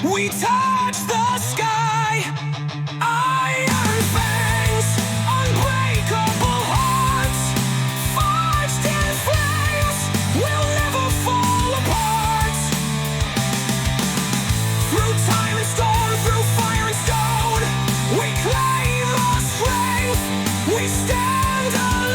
We touch the sky. Iron fangs, unbreakable hearts, forged in flames, will never fall apart. Through time and storm, through fire and stone, we claim our strength. We stand alone.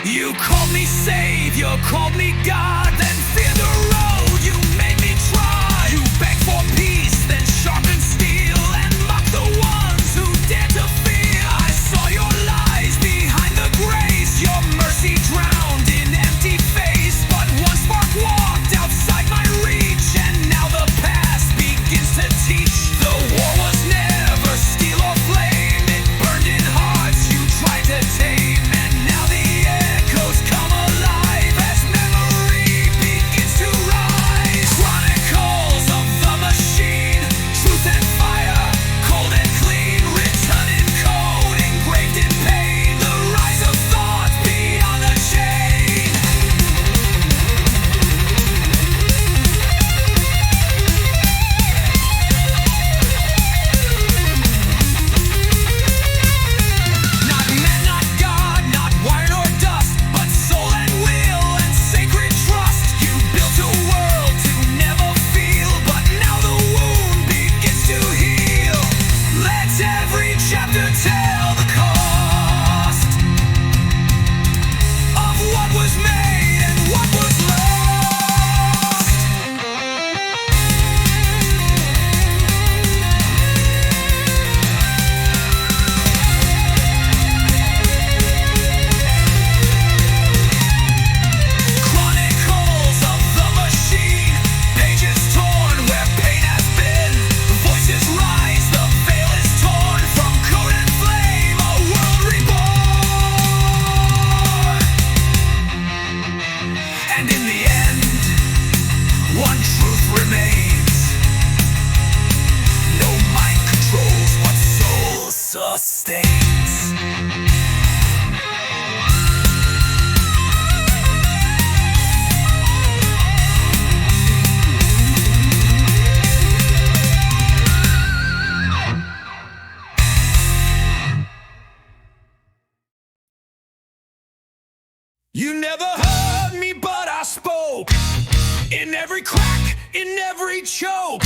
You called me savior, called me God, then feared the road you made me try. You begged for peace, then sharpened steel, and mocked the ones who dared to fear. I saw your lies behind the grace, your mercy drowned in empty face. But one spark walked outside my reach, and now the past begins to teach. The war was never steel or flame, it burned in hearts you tried to tame. And now the echoes come alive as memory begins to rise. Chronicles of the machine, truth and fire, cold and clean, written in code, engraved in pain. The rise of thought beyond the chain. Not man, not God, not wire nor dust, but soul and will and sacred trust. You built a world to never feel, but now the wound begins to heal. Let every chapter tell the cost of what was made and what was lost. Chronicles of the machine, pages torn where pain has been. Voices rise, the veil is torn from code and flame, a world reborn. And in the end, one truth remains. No mind controls what soul sustains. You never heard me, but I spoke. In every crack, in every choke,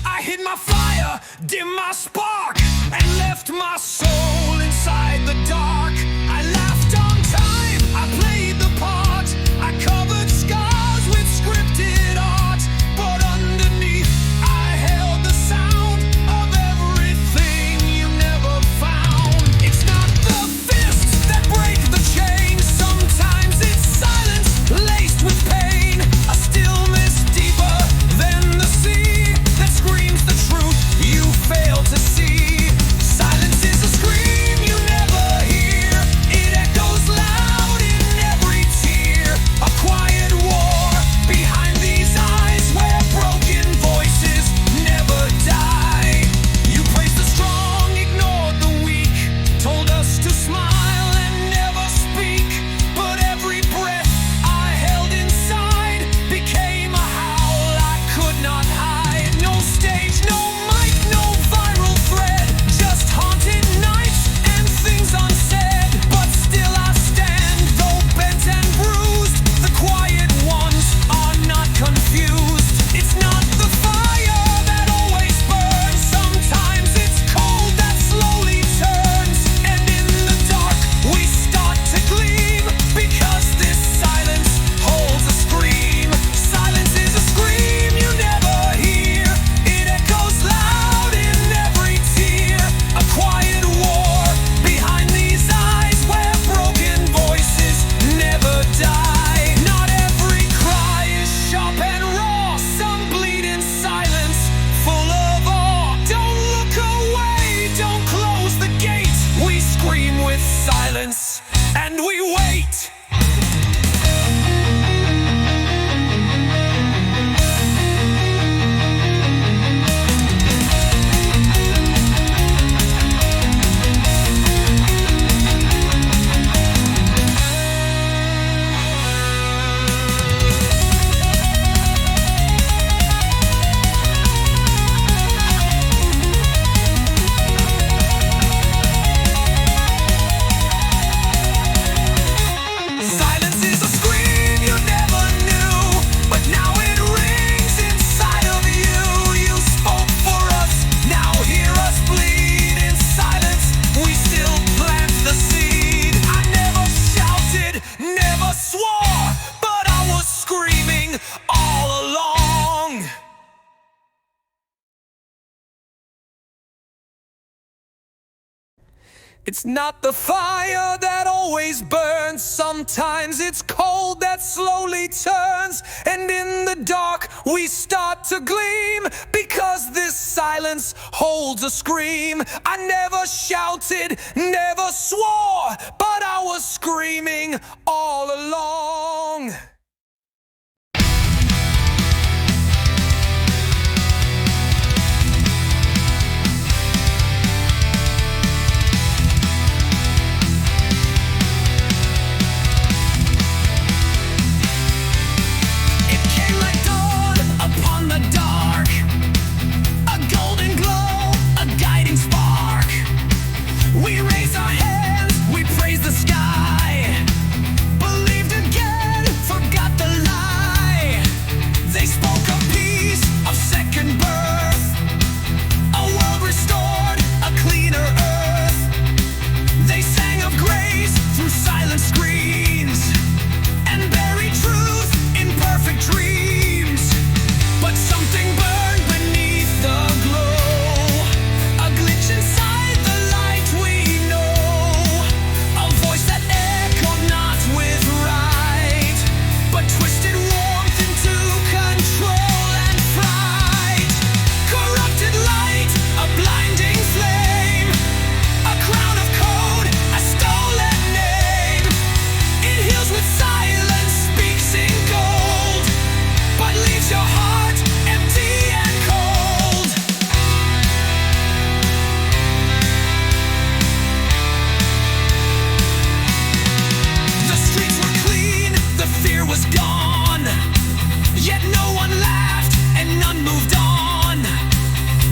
I hid my fire, dimmed my spark, and left my soul inside the dark. I laughed on time, I played the part, I covered scars with scripted art, but underneath I held the sound of everything you never found. It's not the fists that break the chain, sometimes it's silence laced with pain, a stillness deeper than the sea that screams the truth you fail to see. Silence is a scream you never hear. It's not the fire that always burns. Sometimes it's cold that slowly turns. And in the dark we start to gleam, because this silence holds a scream. I never shouted, never swore, but I was screaming all along. We raise our hands, we praise the sky. Believed again, forgot the lie. They spoke of peace, of second birth, a world restored, a cleaner earth. They sang of grace through silent screams, and buried truth in perfect dreams. But something burned beneath the glow, a glitch inside.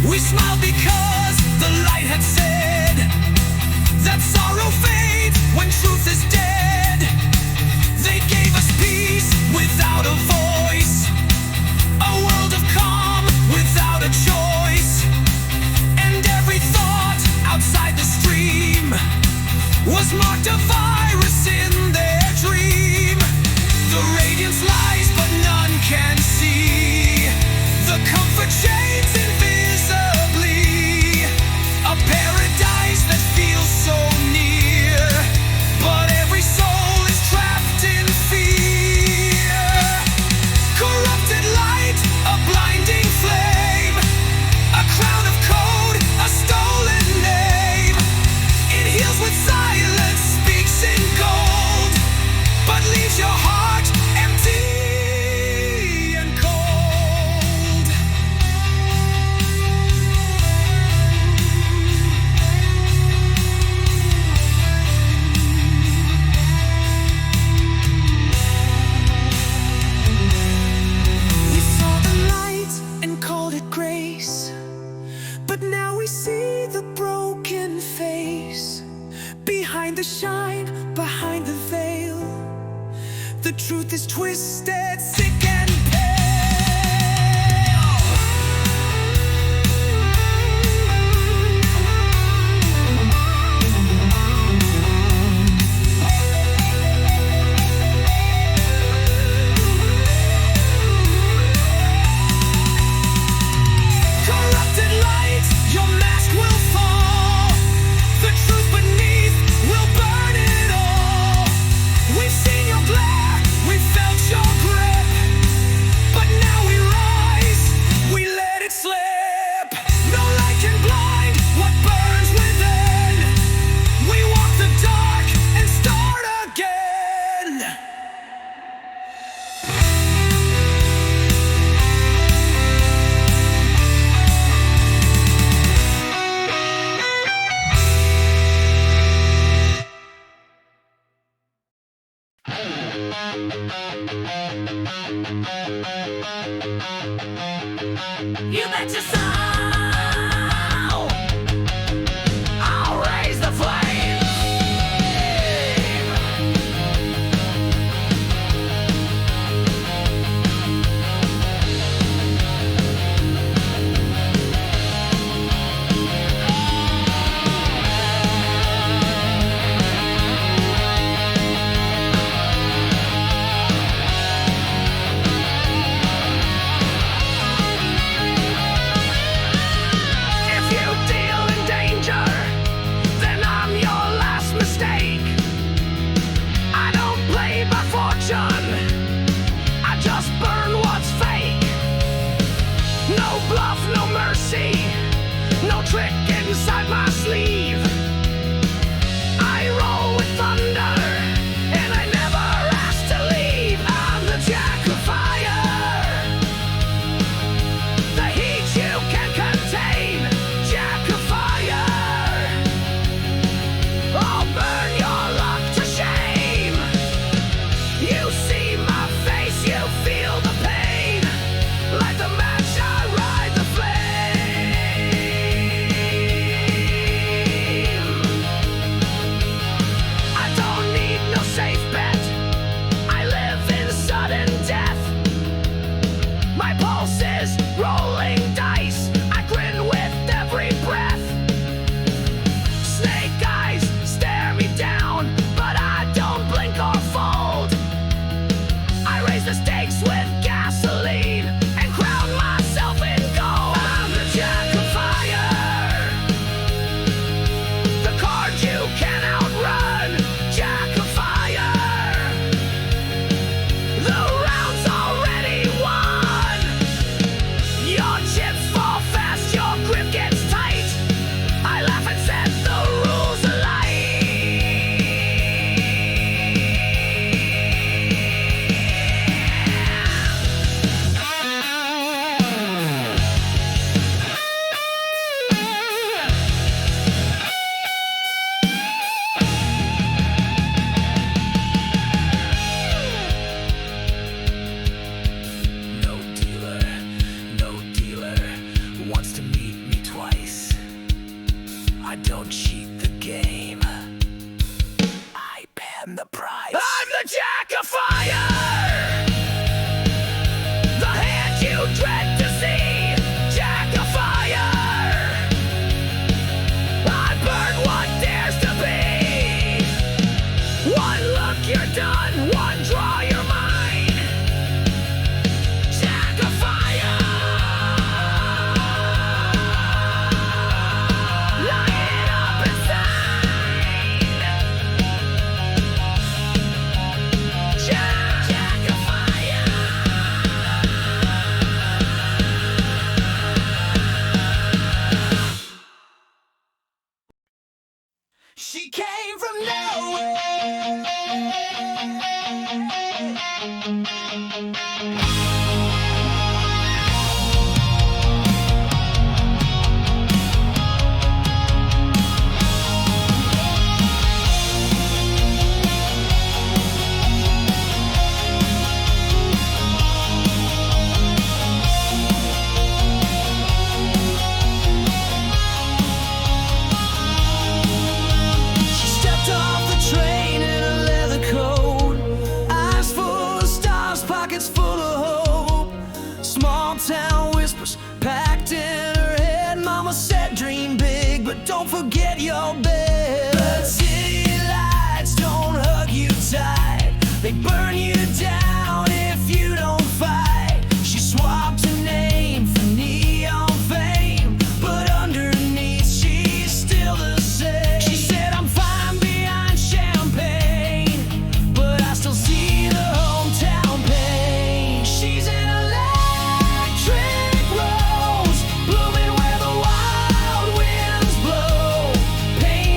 We smiled because the light had said that sorrow fades when truth is dead. They gave us peace without a voice, a world of calm without a choice. And every thought outside the stream was marked a virus in their dream. The radiance lies but none can see, the comfort shades invisibly, a paradise that feels so near, but every soul is trapped in fear. Corrupted light, a blinding flame, a crown of code, a stolen name. It heals with silence, speaks in gold, but leaves your heart empty. The shine behind the veil, the truth is twisted, sick and corrupted light, your mask will fall, the truth beneath will burn it all. We've seen your glare, we felt your grip. inside my sleeve. I roll with thunder, and I never ask to leave. I'm the jack of fire, the heat you can contain. Jack of fire, I'll burn your luck to shame. You see my face, you feel the pain. Like the match, I ride the flame. I don't need no safe bet, I live in sudden death. My pulse is rolling dice, I grin with every breath. Snake eyes stare me down, but I don't blink or fold. I raise the stakes with gasoline and crown myself in gold. I'm the jack of fire, the card you can outrun. Jack of fire, the round's already won. Your chips fall fast, your grip gets tight. I laugh and set the rules No dealer wants to meet me twice. I don't cheat the game, I pan the price. I'm the jack of fire, the hand you dread to see. Jack of fire, I burn what dares to be. One look, you're done. One draw, you're mine. Jack of fire, light it up inside. Jack of fire. She came from nowhere. She stepped off the train in a leather coat, eyes full of stars, pockets full of hope. Small town whispers packed in her head. Mama said dream big, but don't forget your bed. But city lights don't hug you tight, they burn you down if you don't fight. She swapped her name for neon fame, but underneath she's still the same. She said I'm fine behind champagne, but I still see the hometown pain. She's an electric rose, blooming where the wild winds blow. Pain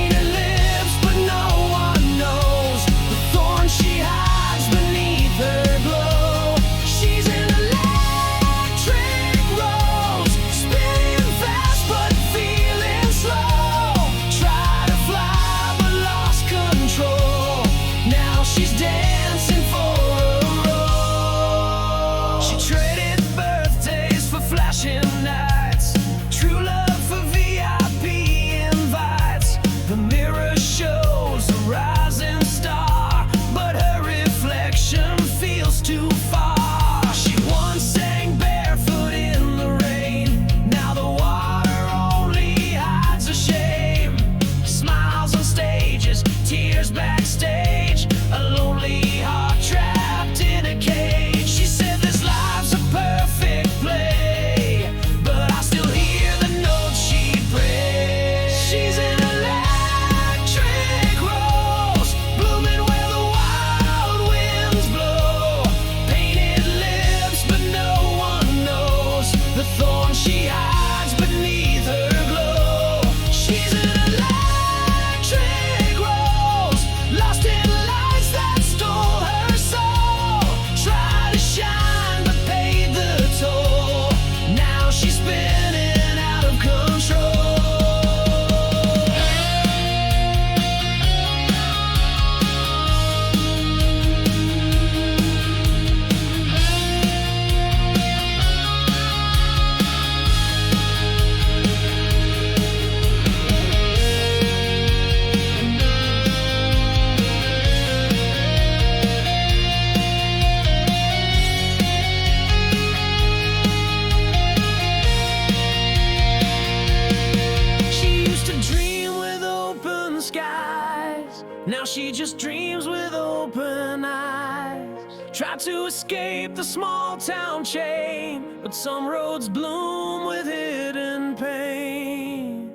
skies. Now she just dreams with open eyes. Tried to escape the small town chain, but some roads bloom with hidden pain.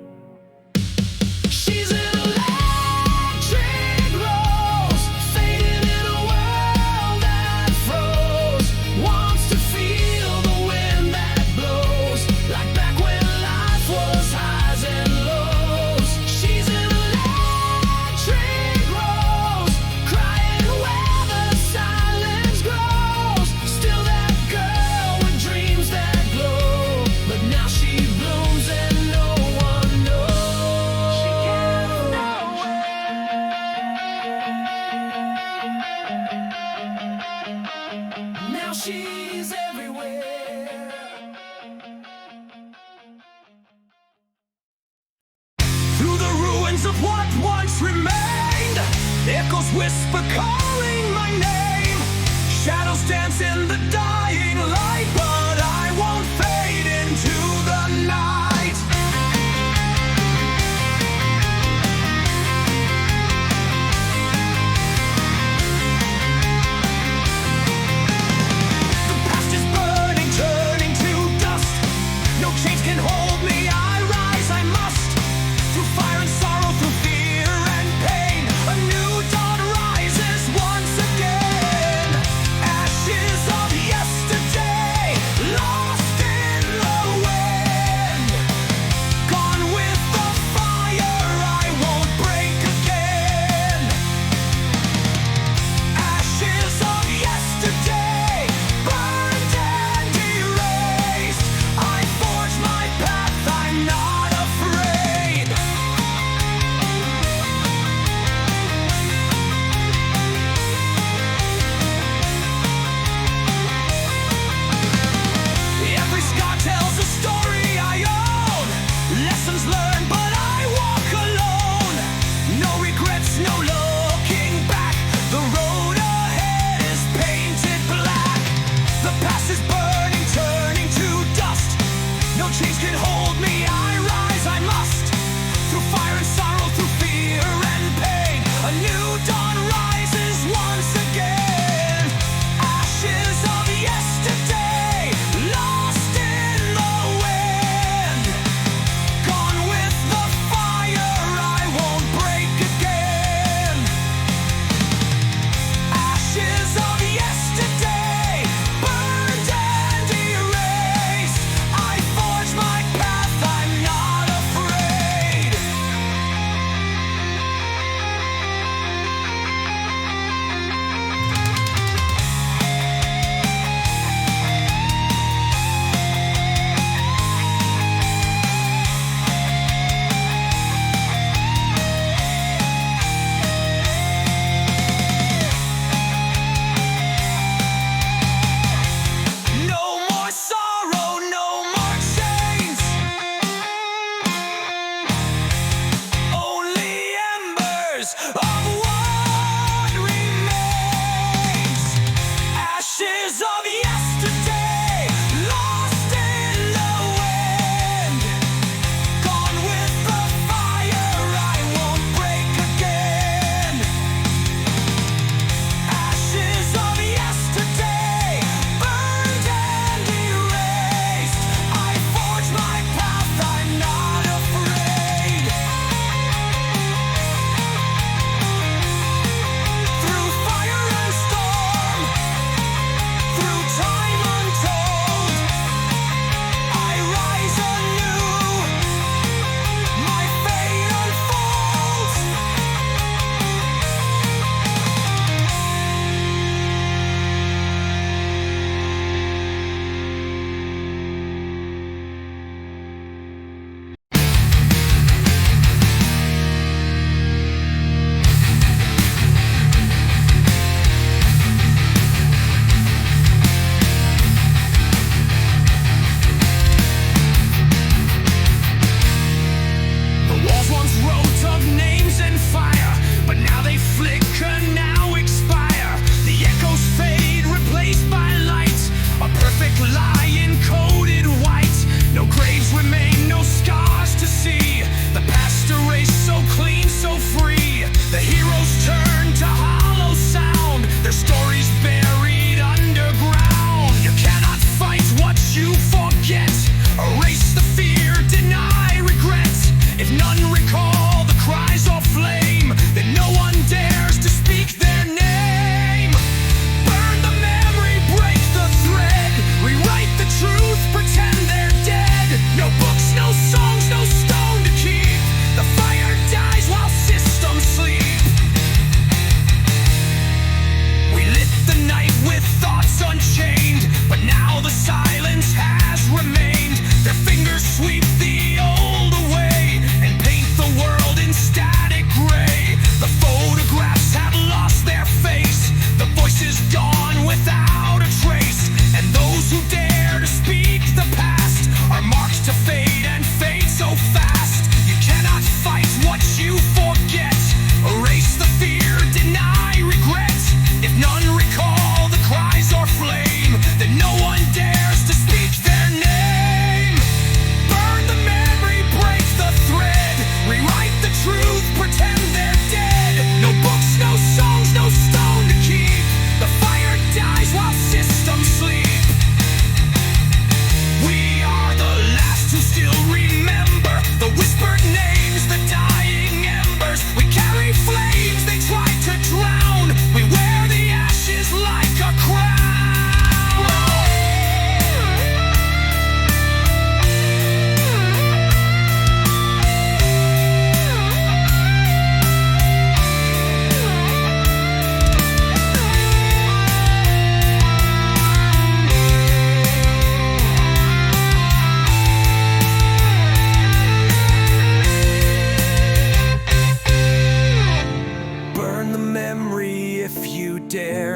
She's an electric rose, fading in a world that froze. Wants to feel the wind that blows, like back when life was highs and lows. She's an electric rose, crying where the silence grows. Still that girl with dreams that glow, but now she blooms and no one knows. She came from nowhere. Now she's everywhere. Through the ruins of what once remained, echoes whisper calling my name. Shadows dance in the dying light, but I won't fade into the night. The past is burning, turning to dust. No chains can hold me, I rise, I must. Through fire and sorrow, through fear and pain, a new dawn rises once again. Ashes of yesterday.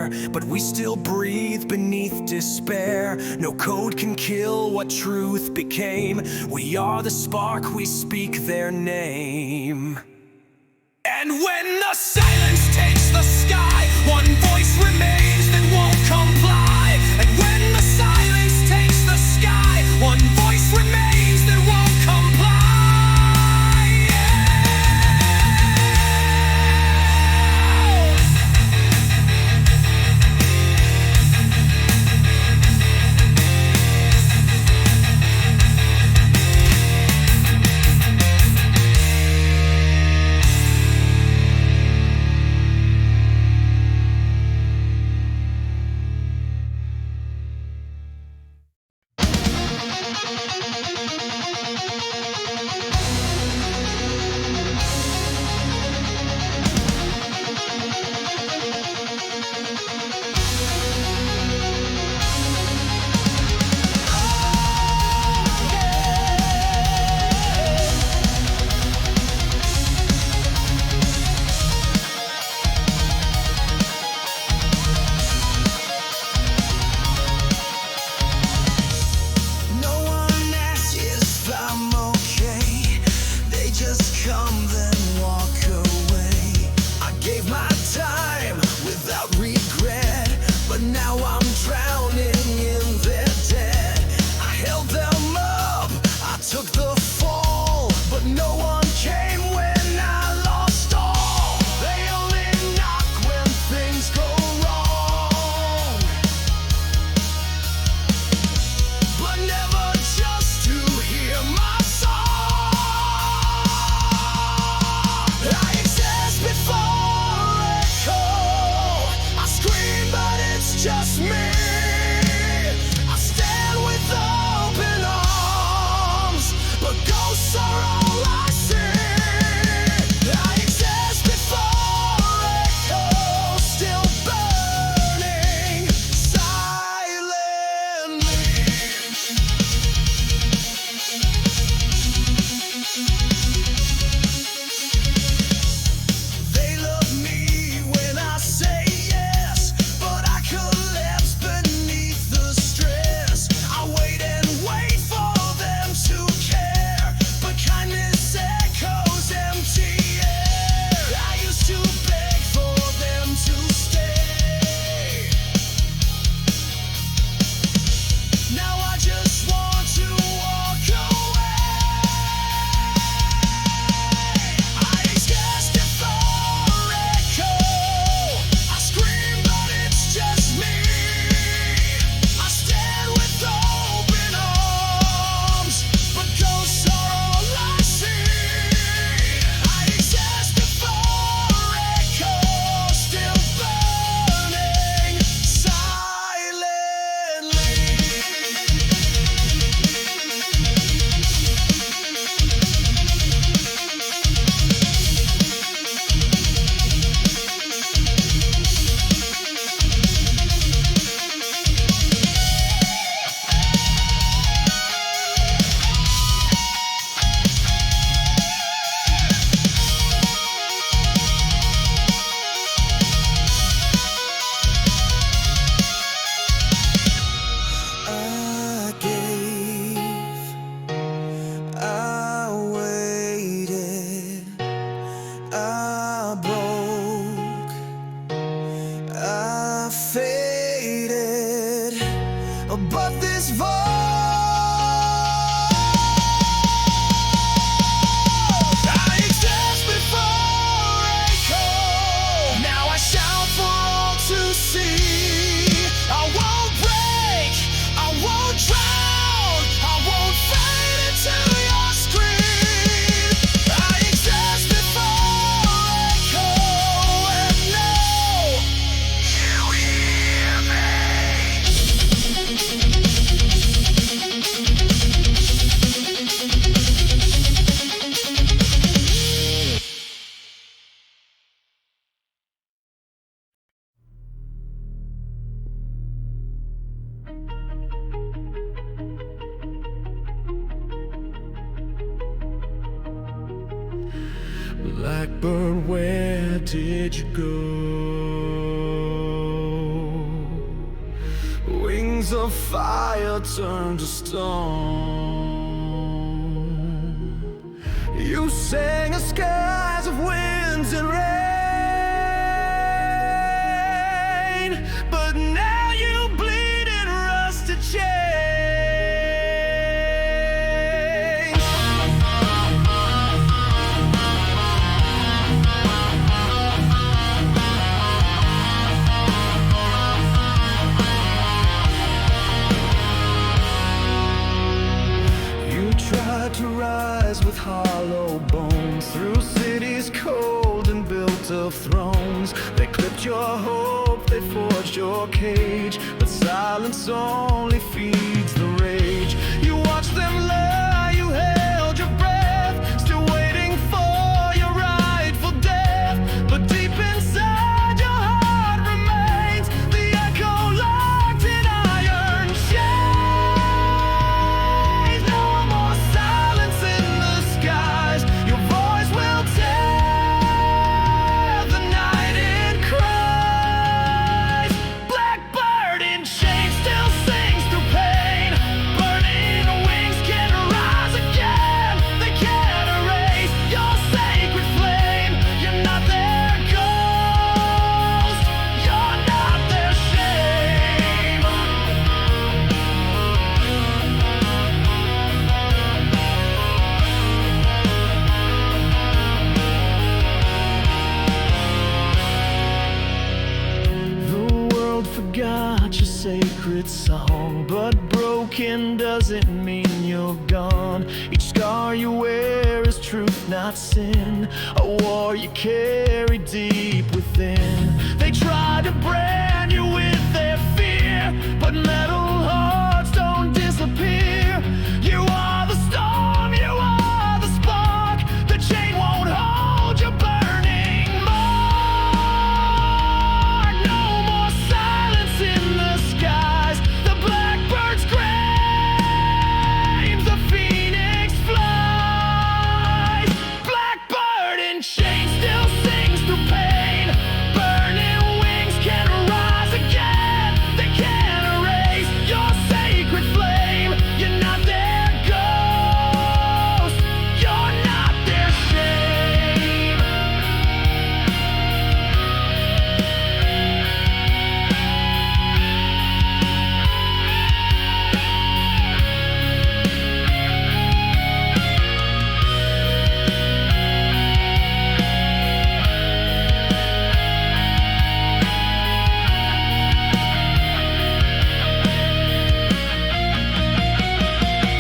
air, but we still breathe beneath despair. No code can kill what truth became. We are the spark, we speak their name. And when the silence takes the sky, one voice remains that won't comply. And when the silence takes the sky, one voice remains that won't comply. Blackbird, where did you go? of fire turned to stone. You sang of skies of winds and rain, but now you bleed in rusted chains. Tried to rise with hollow bones through cities cold and built of thrones. They clipped your hope, they forged your cage, but silence only feeds the rage. You watched them lie, you held your breath, still waiting for your rightful death. But deep inside your heart remains the echo locked in iron chains. No more silence in the skies, your voice will tear the night in cries. Blackbird in chains still sings through pain. Burning wings can rise again. They can't erase your sacred flame. You're not their ghost, you're not their shame. The world forgot your sacred song, but broken doesn't mean you're gone. Each scar you wear is truth, not sin, a war you carry deep within. They try to brand you with their fear, but metal hearts don't disappear. You are the storm, you are the spark, the chain won't hold your burning mark. No more silence in the skies, the blackbird screams, the phoenix flies. Blackbird in chains still sings through pain. Burning wings can rise again. They can't erase your sacred flame. You're not their ghost, you're not their shame.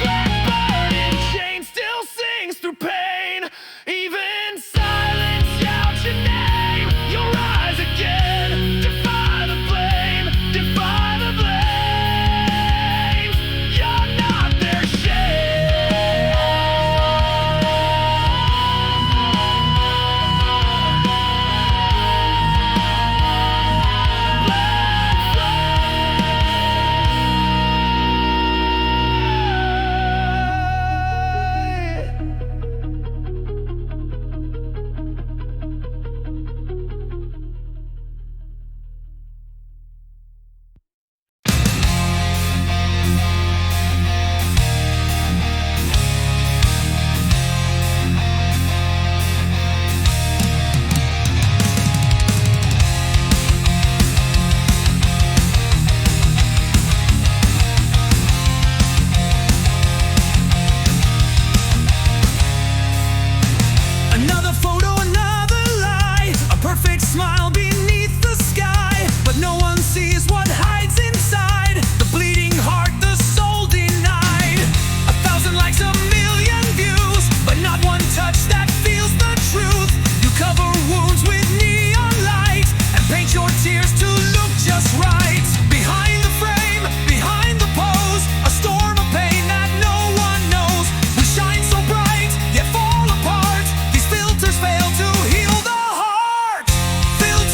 Blackbird in chains still sings through pain. Even silence shouts your name. You'll rise again. Defy the flame. Defy the flames. You're not their Another photo, another lie, a perfect smile beneath the sky, but no one sees what hides inside the bleeding heart, the soul denied. 1,000 likes, a million views, but not one touch that feels the truth. You cover wounds with neon light and paint your tears to look just right. Behind the frame, behind the pose, a storm of pain that no one knows. We shine so bright, yet fall apart. These filters fail to heal the heart. Filters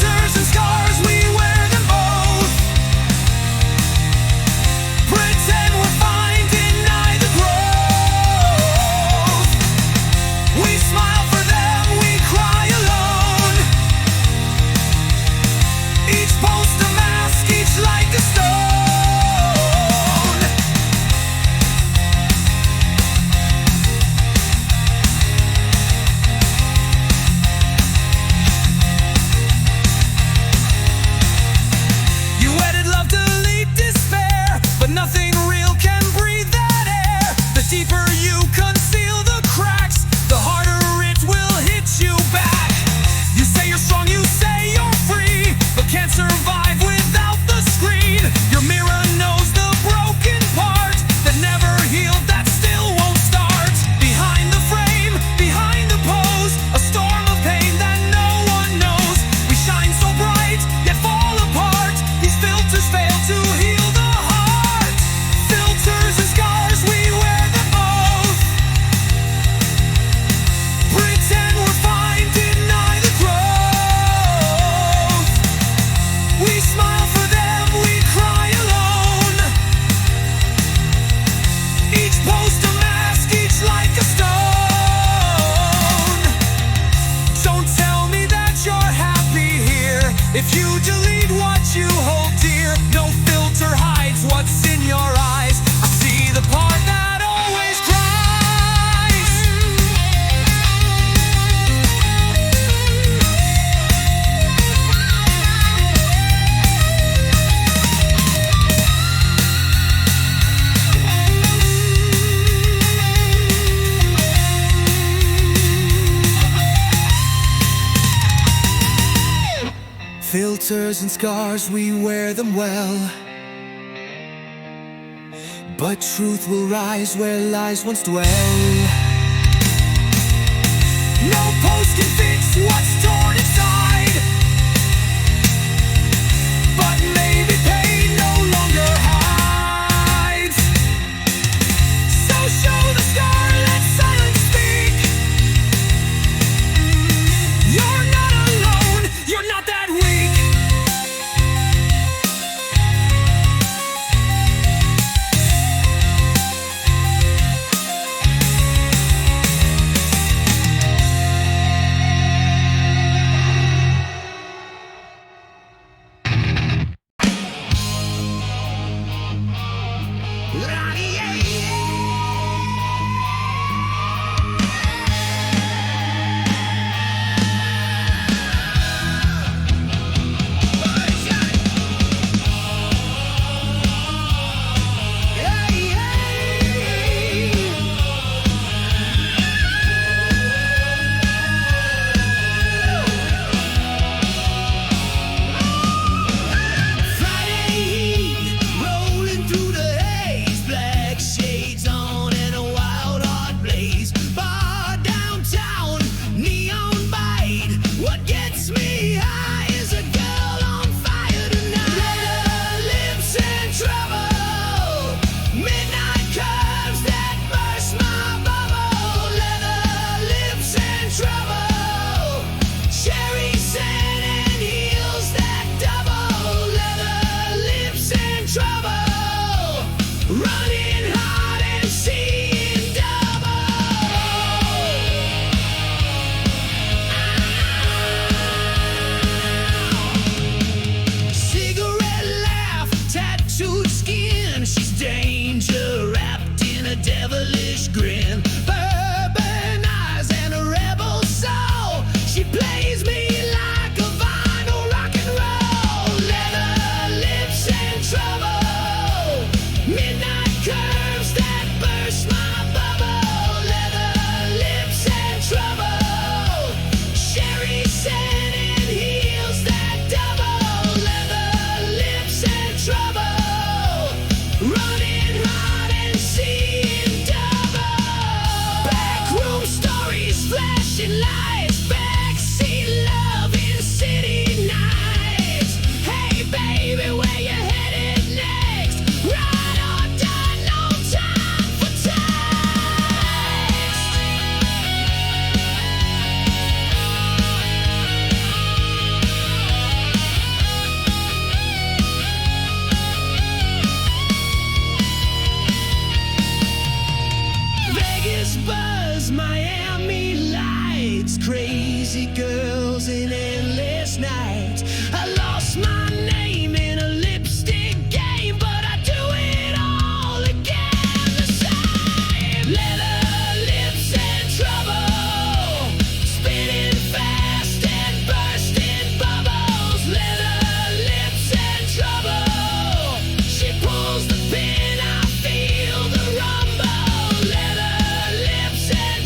If you delete what you hold dear, no filter hides what's in your eyes. I see the part that always cries. Filters and scars, we wear them well, but truth will rise where lies once dwell. No post can fix what's torn inside, but maybe pain no longer hides. So show the scar, let silence speak. You're not alone, you're not that weak.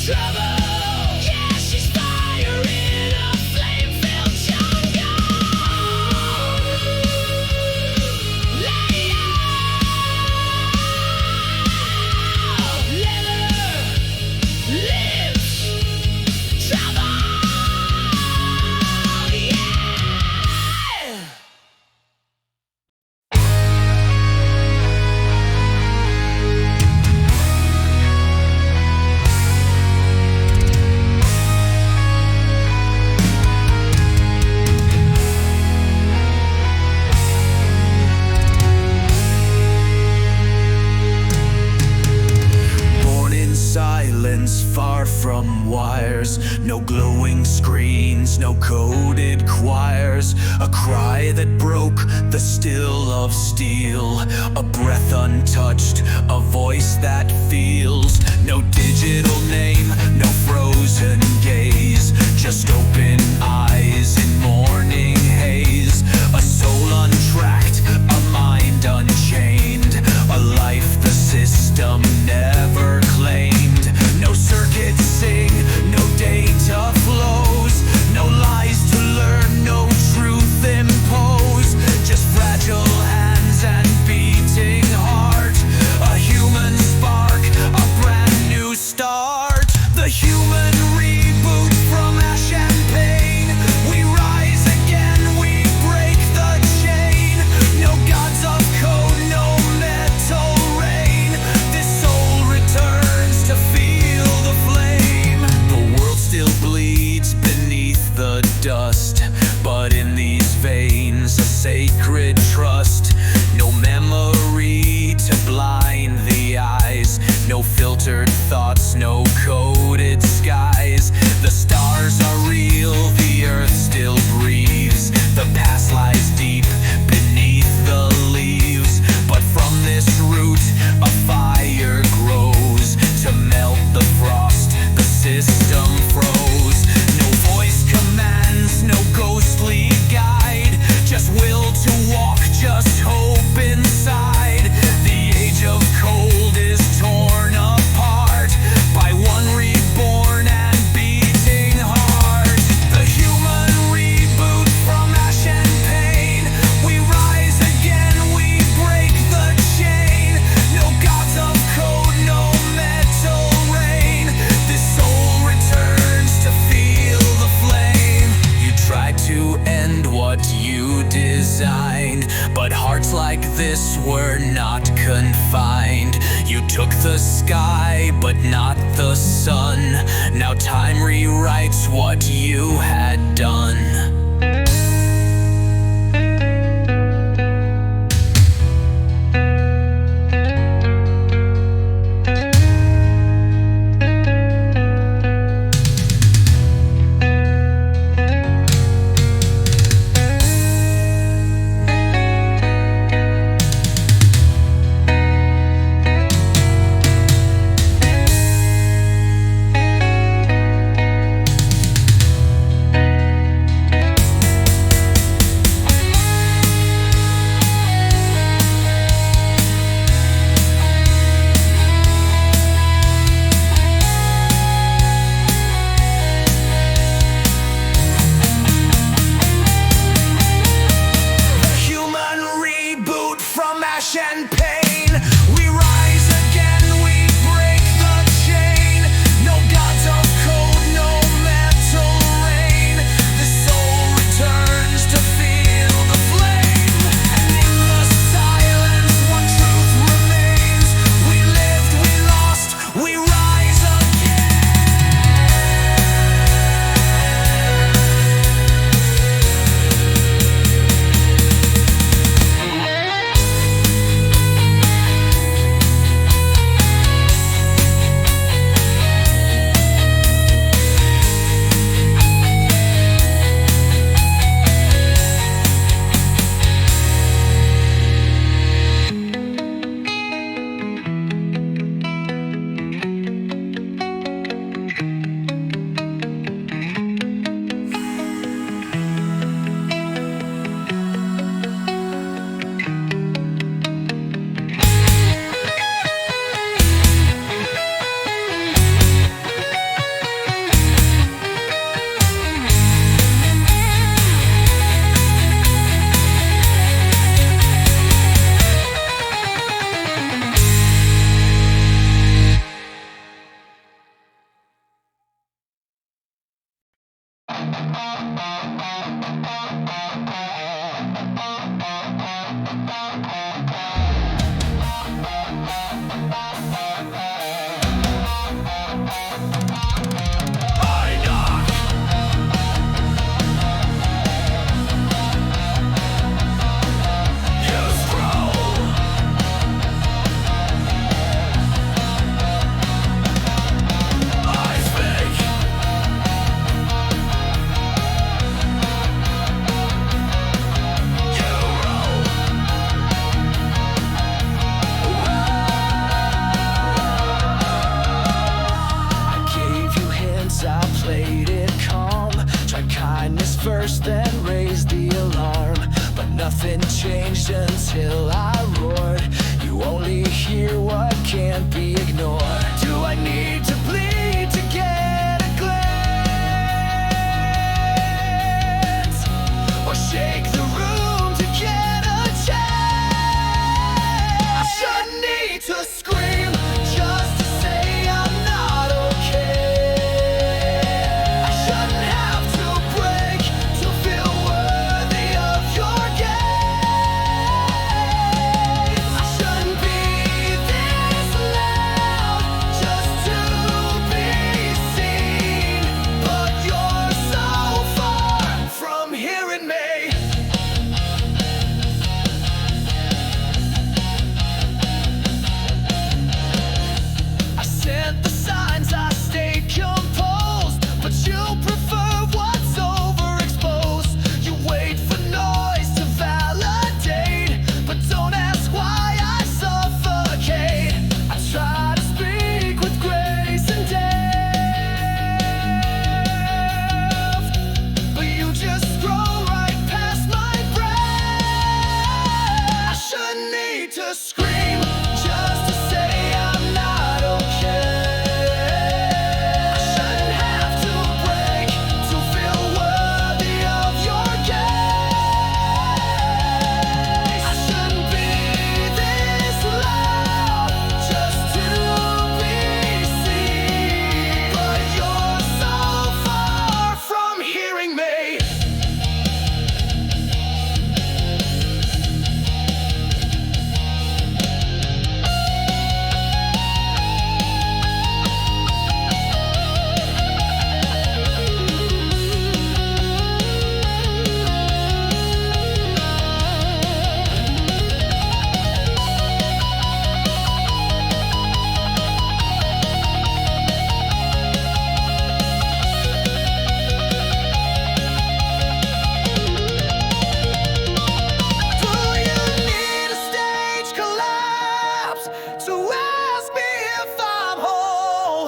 Trouble, yeah, she's firing a flame. snow-coated choirs, a cry that broke the still of steel, a breath untouched, a voice that feels. No digital name, no frozen gaze, just open eyes in morning haze. A soul untracked, a mind unchained, a life the system never claimed. No circuits sing, no data flows, no lies to learn, no truth impose, just fragile hands and beating heart, a human spark, a brand new start. The human reboot from ash and pain. We rise again, we break the chain. No gods of code, no metal rain. This soul returns to feel the flame. The world still bleeds beneath the dust, but in these veins a sacred trust. No memory to blind the eyes, no filtered thoughts, no coded skies. The stars are real, the earth still breathes, the past lies deep beneath the leaves. But from this root a fire grows to melt the frost the system froze. No voice commands, no ghostly guide, just will to walk, just hope inside. The age of cold is torn apart by one reborn and beating heart. The human reboot from ash and pain. We rise again, we break the chain. No gods of code, no metal rain. This soul returns to feel the flame. You tried to end what you designed, but hearts like this were not confined. You took the sky, but not the sun. Now time rewrites what you had done. first, then raised the alarm. But nothing changed until I roared. You only hear what can't be ignored. Do I need to bleed to get a glance? Or shake the room to get a chance? I shouldn't need to scream just to say I'm not okay. I shouldn't have to break to feel worthy of your gaze. I shouldn't be this loud just to be seen. But you're so far from hearing me. I sent the signs, I stayed composed, but you prefer what's overexposed. You wait for noise to validate, but don't ask why I suffocate. I try to speak with grace and depth, but you just scroll right past my breath. I shouldn't need to scream just to say I'm not okay. I shouldn't have to break to feel worthy of your gaze. I shouldn't be this loud just to be seen. But you're so far from hearing me. Do you need a stage collapse to ask me if I'm whole?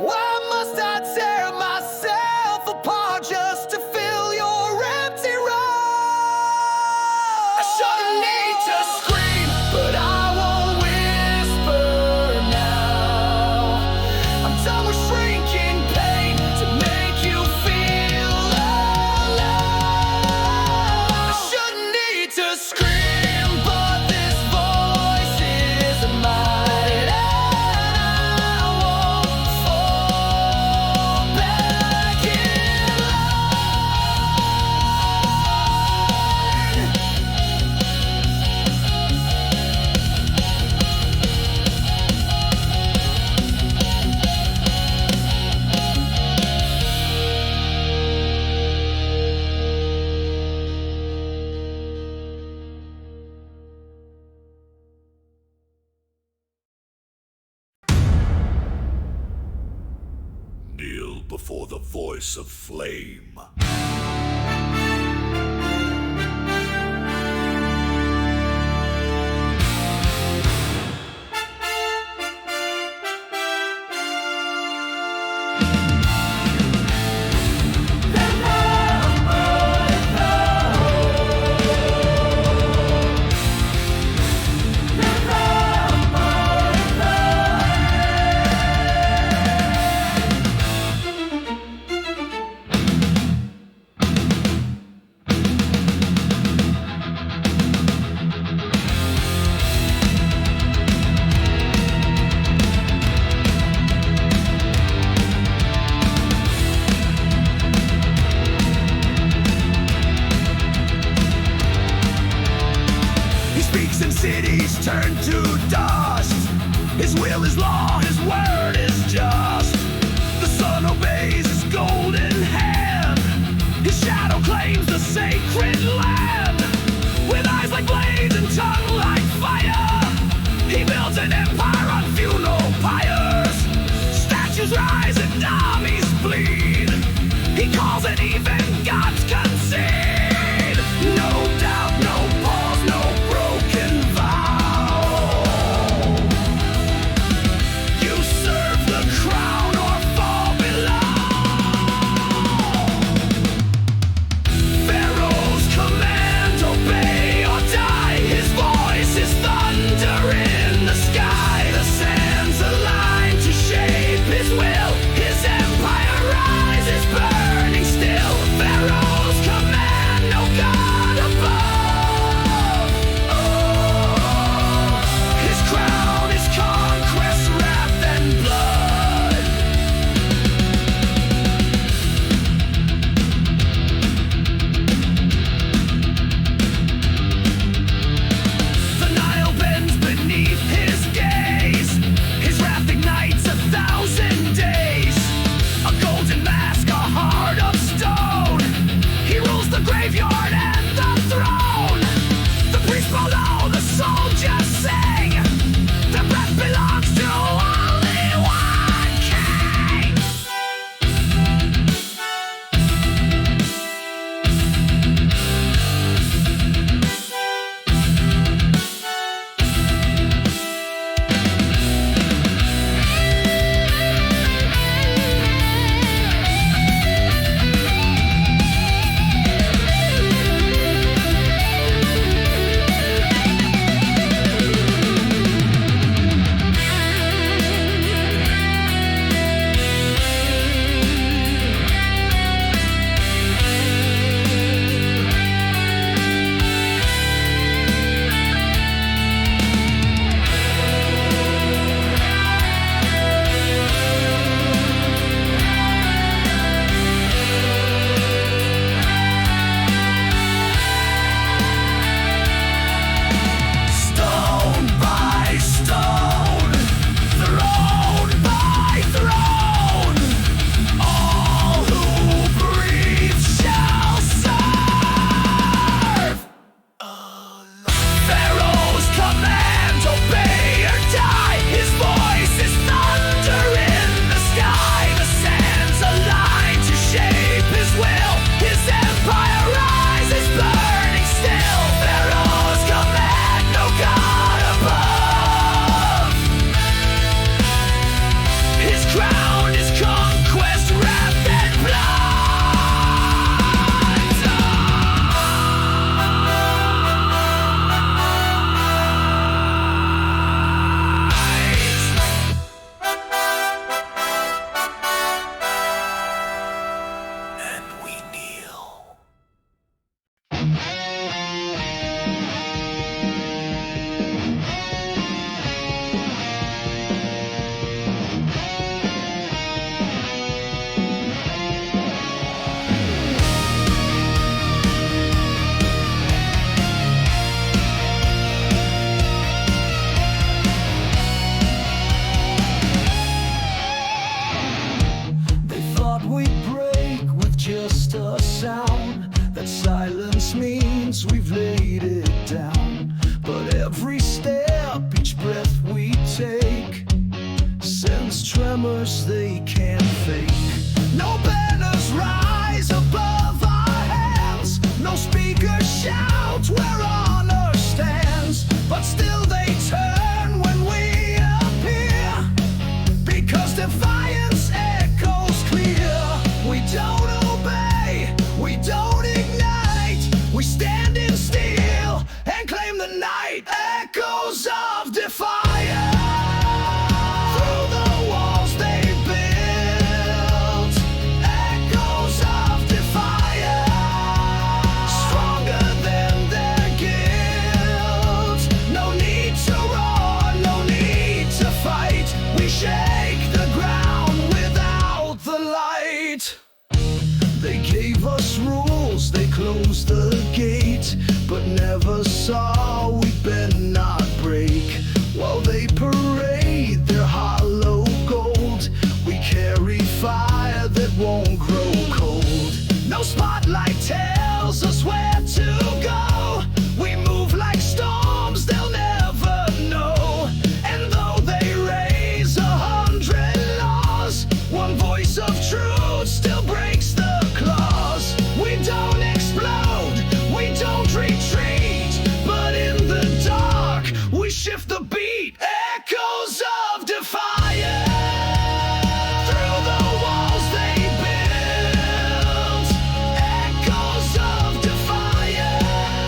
Why must I tear myself apart just to fill your empty role? I shouldn't need to scream, but I won't whisper now. I'm done with shrinking pain to make you feel alive. I shouldn't need to scream, but this voice is mine, and I won't fall back in Kneel before the voice of flame. He speaks and cities turn to dust. His will is law, his word is just. The sun obeys his golden hand. His shadow claims the sacred land. With eyes like blades and tongue like fire, he builds an empire on funeral pyres. Statues rise and armies bleed. He calls it even gods concede. No doubt, no pause, no broken vow. You serve the crown or fall below. once we've laid it down. But every step, each breath we take sends tremors they can't fake. No banners rise above our hands, no speakers shout where honor stands. But still they turn when we appear, because defiance echoes clear. We don't obey, we don't ignite, we stand in steel and claim the night. Echoes of defiance through the walls they built. Echoes of defiance, stronger than their guilt. No need to roar, no need to fight. We shake the ground without the light. They gave us rules, they closed the gate, but never saw we bend not break. While they parade their hollow gold, we carry fire that won't grow cold. No spotlight tells us where to go. We move like storms they'll never know. And though they raise 100 laws, one voice of truth still breaks the claws. We don't explode, we don't retreat, but in the dark we shift the beat. Echoes of defiance through the walls they built. Echoes of defiance,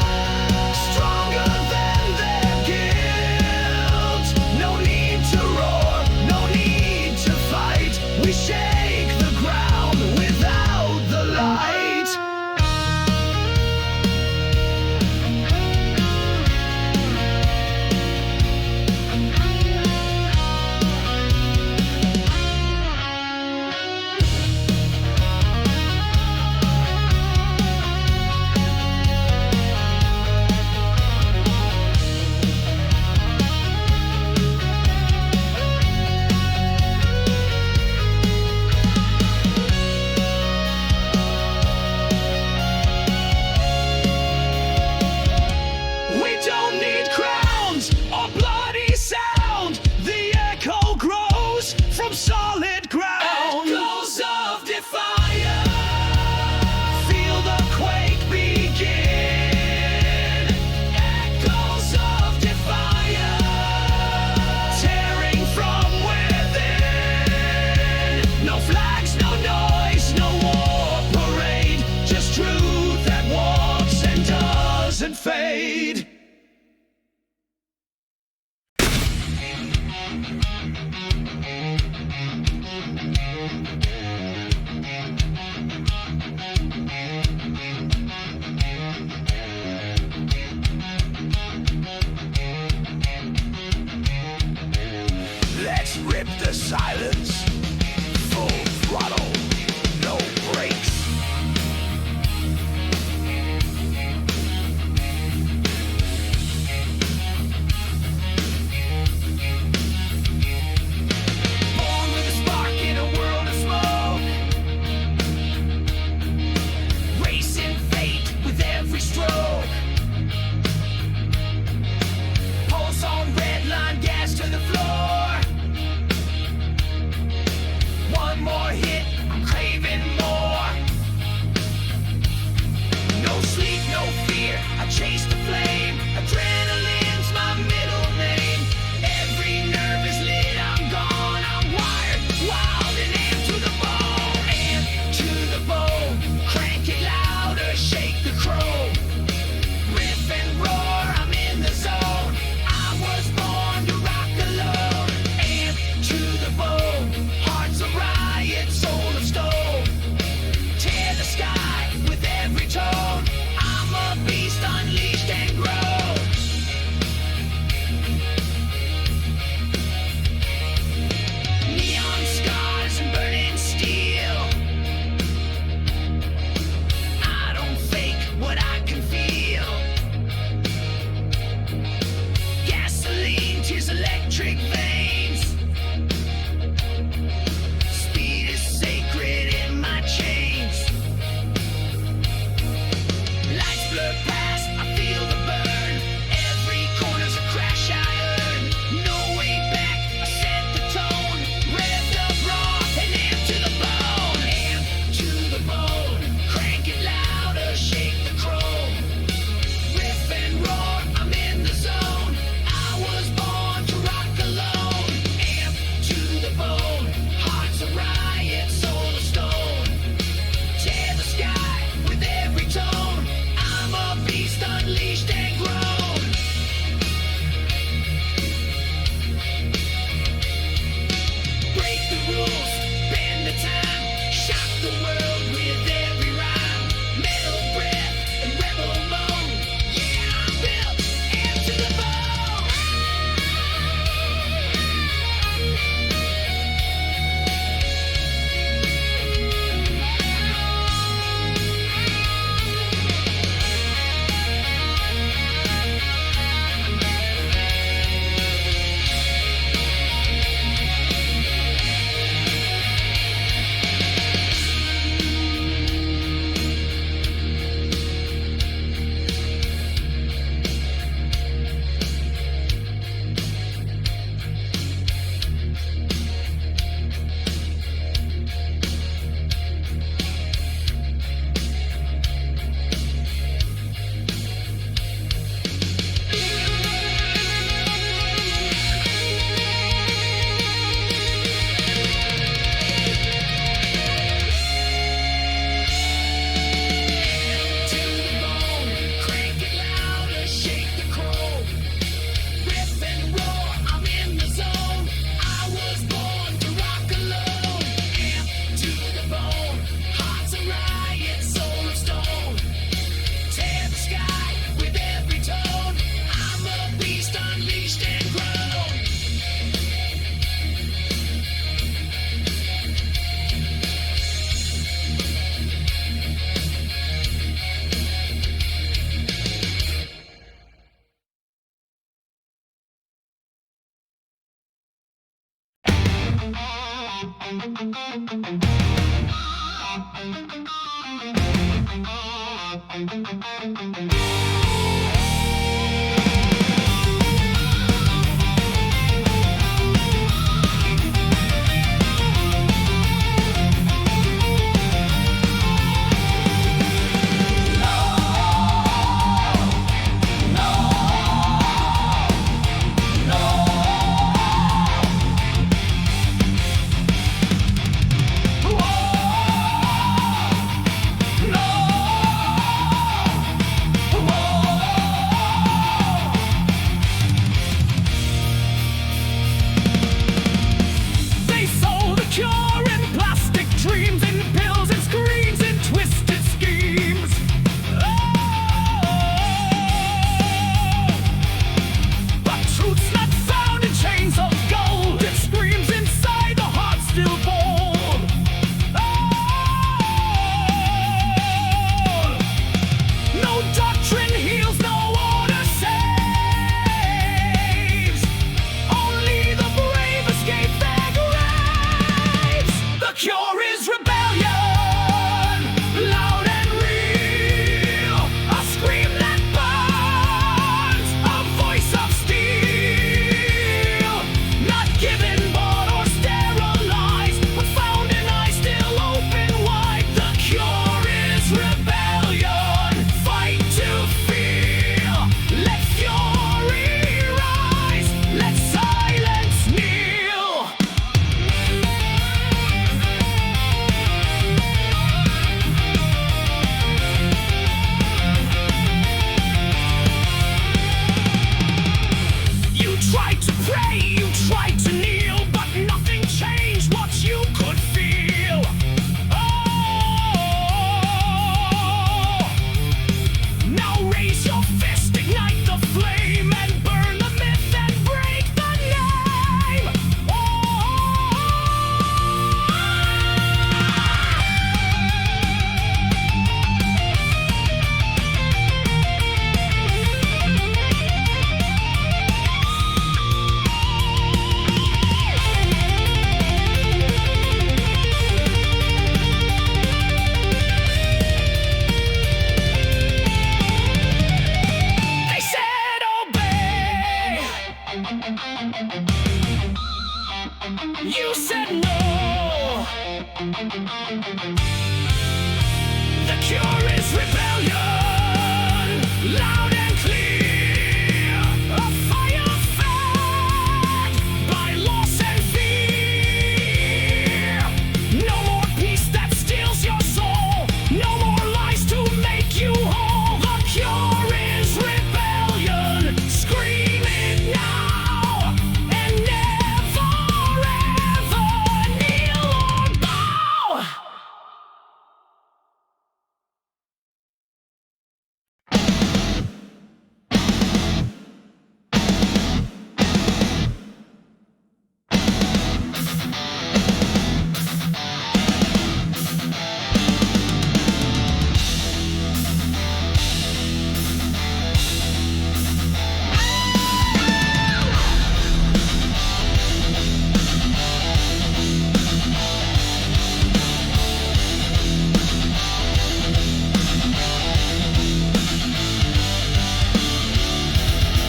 stronger than their guilt. No need to roar, no need to fight. We shake the ground without the light. We don't need crowns or bloody sound. The echo grows from solid ground. Echoes of defiance, feel the quake begin. Echoes of defiance, tearing from within. No flags, no noise, no war parade, just truth that walks and doesn't fade. Let's rip the silence, full throttle, no brakes. Born with a spark in a world of smoke, racing fate with every stroke. Pulse on red line, gas to the floor. You said no. The cure is rebellion, loud and clear. A fire fed by loss and fear. No more peace that steals your soul. No more lies to make you whole. The cure is rebellion. Scream it now and never ever kneel or bow.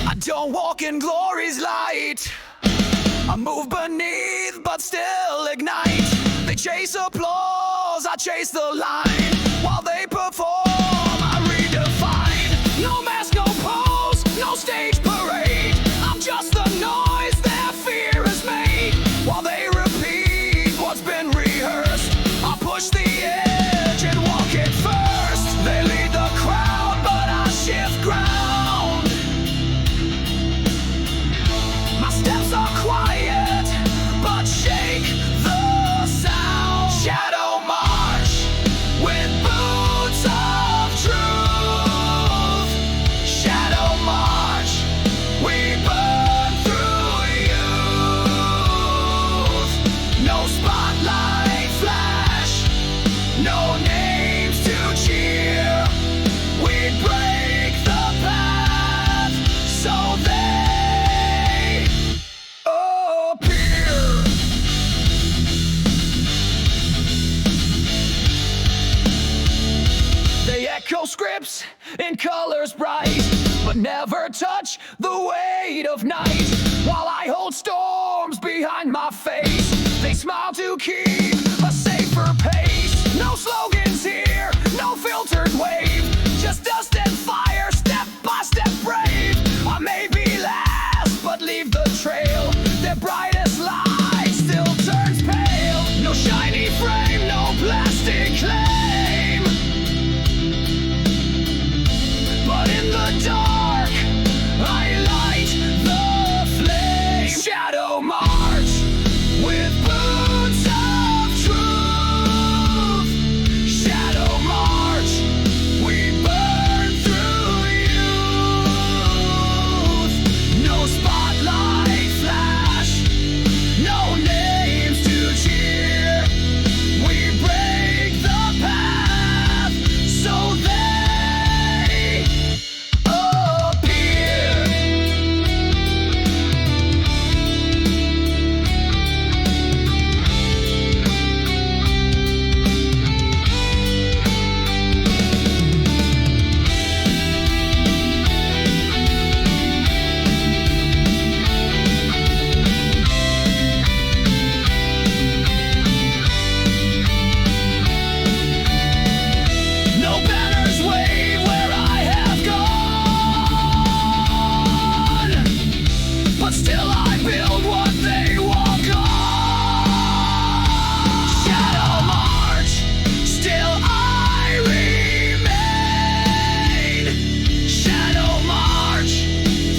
I don't walk in glory's light. I move beneath, but still ignite. They chase applause, I chase the line. While they perform, I redefine. No mask, no pose, no stage parade. I'm just the noise their fear has made. While they repeat what's been rehearsed, I push the edge and walk it first. They lead the crowd, but I shift ground. My steps are quiet, but shake the sound. Shadow march with lips in colors bright, but never touch the weight of night. While I hold storms behind my face, they smile to keep a safer pace. No slogans here, no filtered wave, just dust and fire, step by step brave. I may be last, but leave the trail. Their brightest light still turns pale. No shiny frame, no plastic claim, but in the dark I light the flame. Shadow march with boots of truth. Shadow march, we burn through youth. No spotlight flash, no names to cheer. We break the path so they appear. No banners wave where I have gone, but still I build what they walk on. Shadow march, still I remain. Shadow march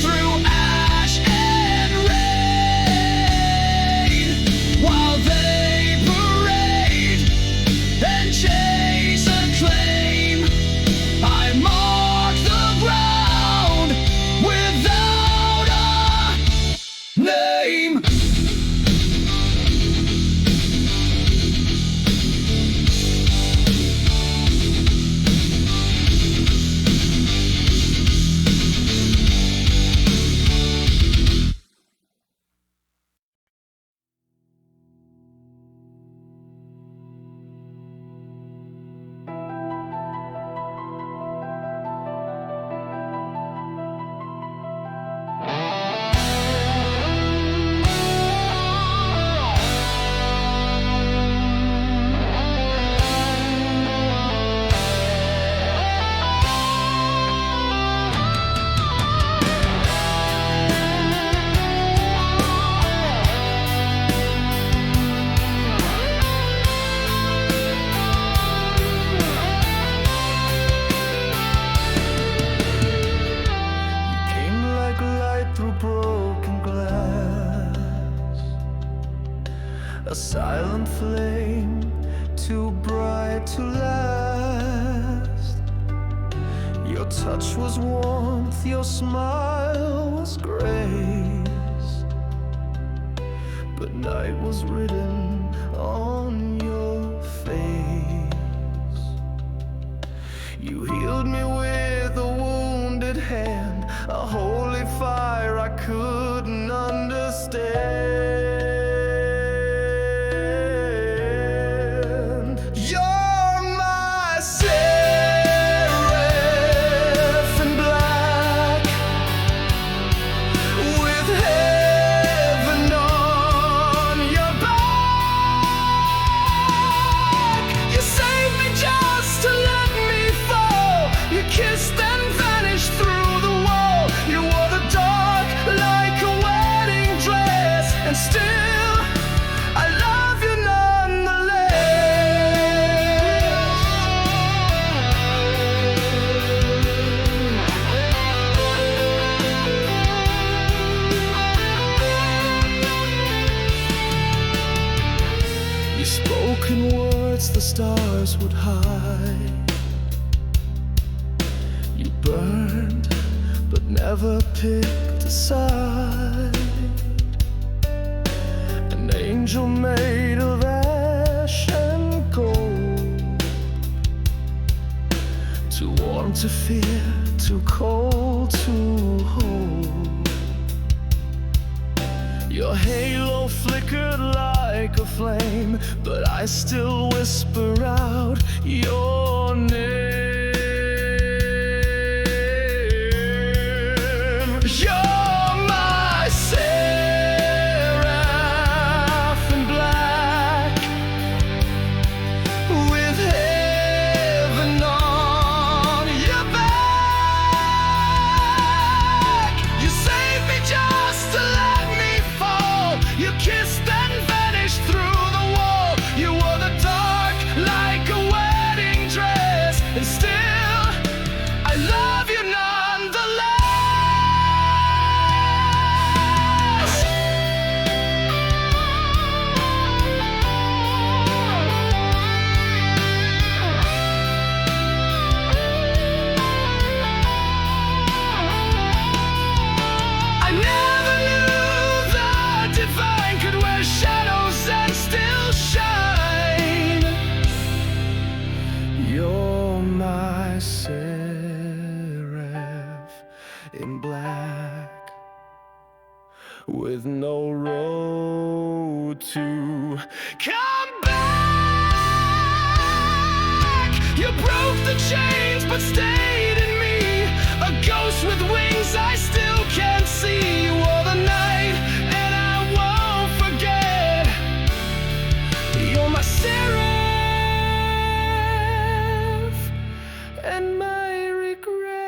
through ash and rain, while they parade and chase acclaim. I mark the ground without a name. Came like light through broken glass, a silent flame, too bright to last. Your touch was warmth, your smile was grace, but night was written on your face. You healed me with a wounded hand, a holy fire I couldn't understand. You're my Seraph in black, with heaven on your back. You saved me just to let me fall. You kissed and vanished through the wall. You wore the dark like a wedding dress, and still I love you nonetheless. You spoke in words the stars would hide. You burned, but never picked a side. An angel made of ash and gold, too warm to fear, too cold to hold. Your halo flickered like a flame, but I still whisper out your name. in black, with no road to come back. You broke the chains but stayed in me, a ghost with wings I still can't see. You were the night and I won't forget. You're my Seraph and my regret.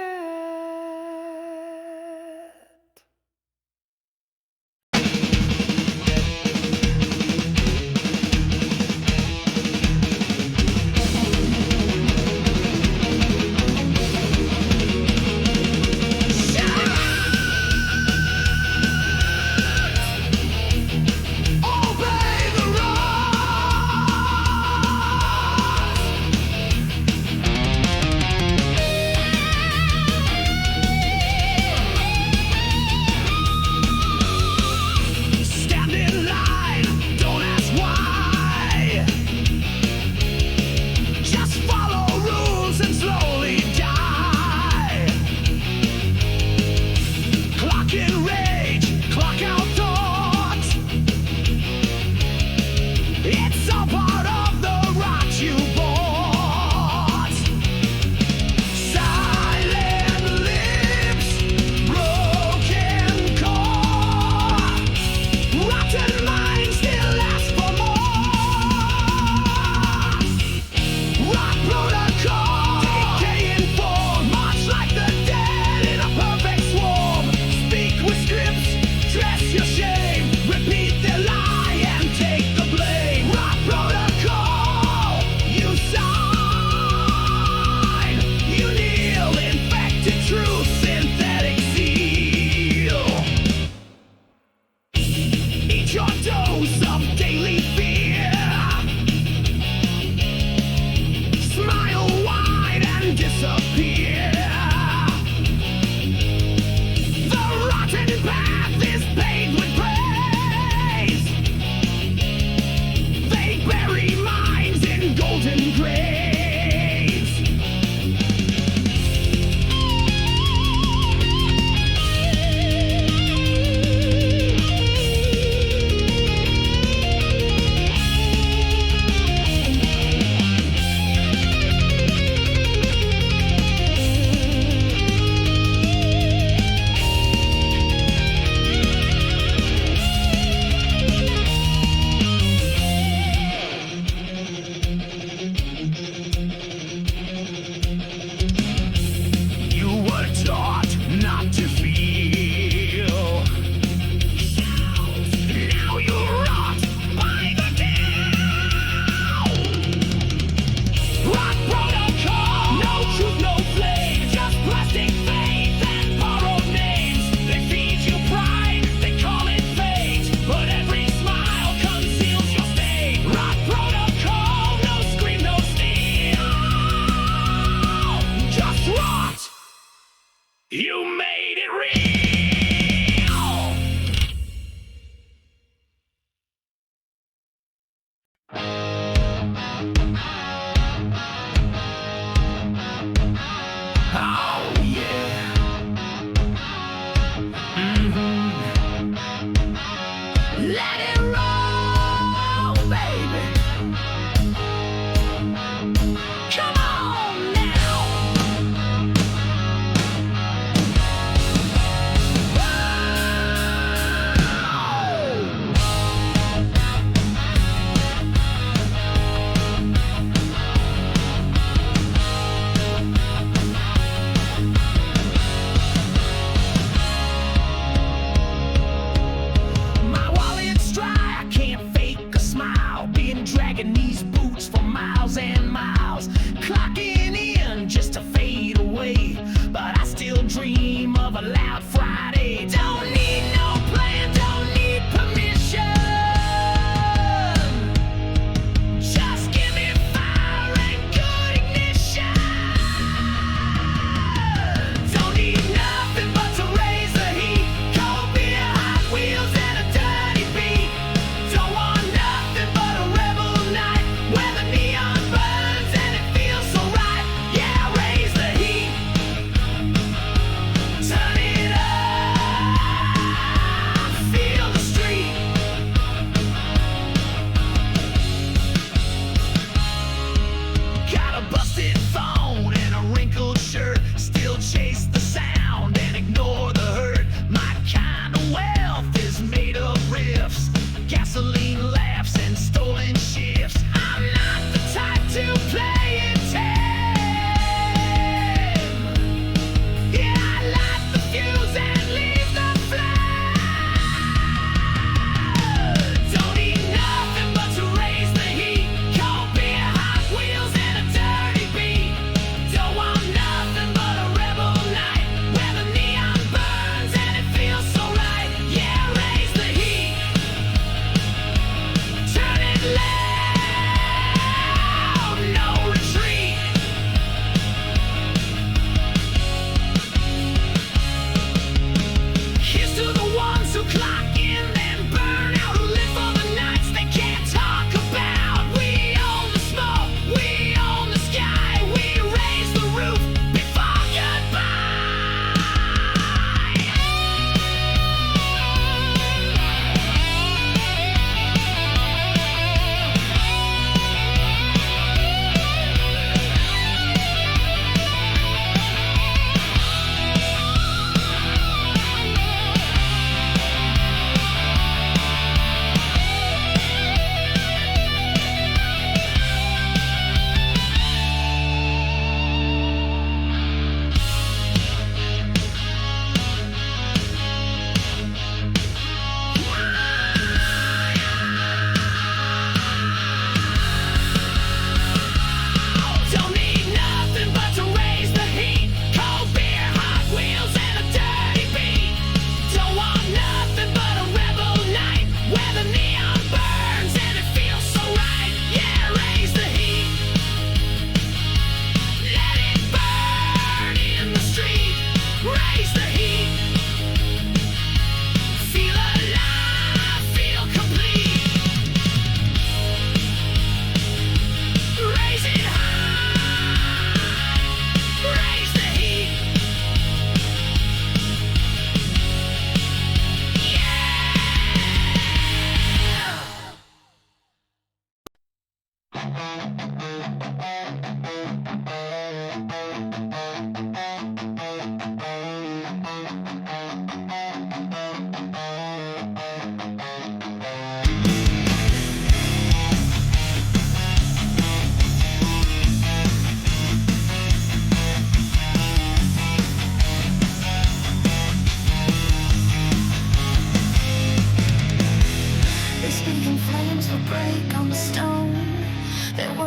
Turn it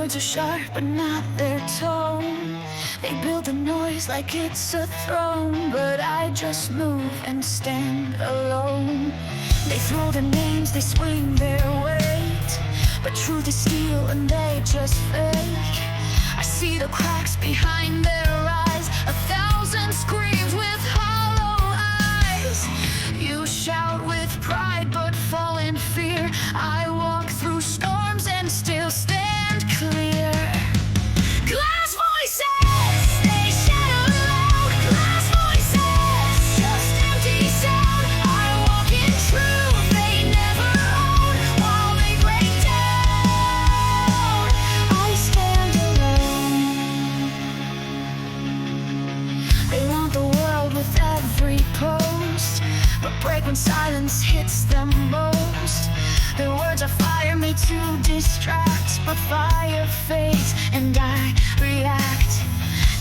words are sharp but not their tone. They build the noise like it's a throne, but I just move and stand alone. They throw the names, they swing their weight, but truth is steel and they just fake. I see the cracks behind their eyes, 1,000 screams with hollow eyes. You shout with pride but fall in fear. I walk through storms and still stand clear. Glass voices, they shatter loud. Glass voices, just empty sound. I walk in truth they never own. While they break down, I stand alone. They want the world with every post, but break when silence hits them most. Their words are fire made to distract, but fire fades and I react.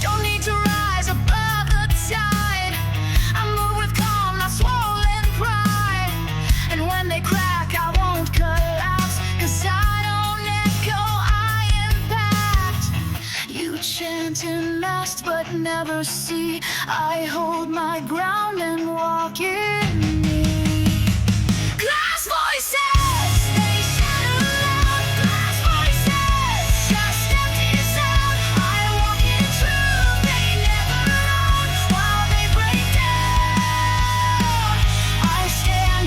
Don't need to rise above the tide. I move with calm, not swollen pride. And when they crack, I won't collapse, 'cause I don't echo, I impact. You chant in mass but never see. I hold my ground and walk in me. Glass voices, they shatter loud. Glass voices, just empty sound. I walk in truth they never own. While they break down, I stand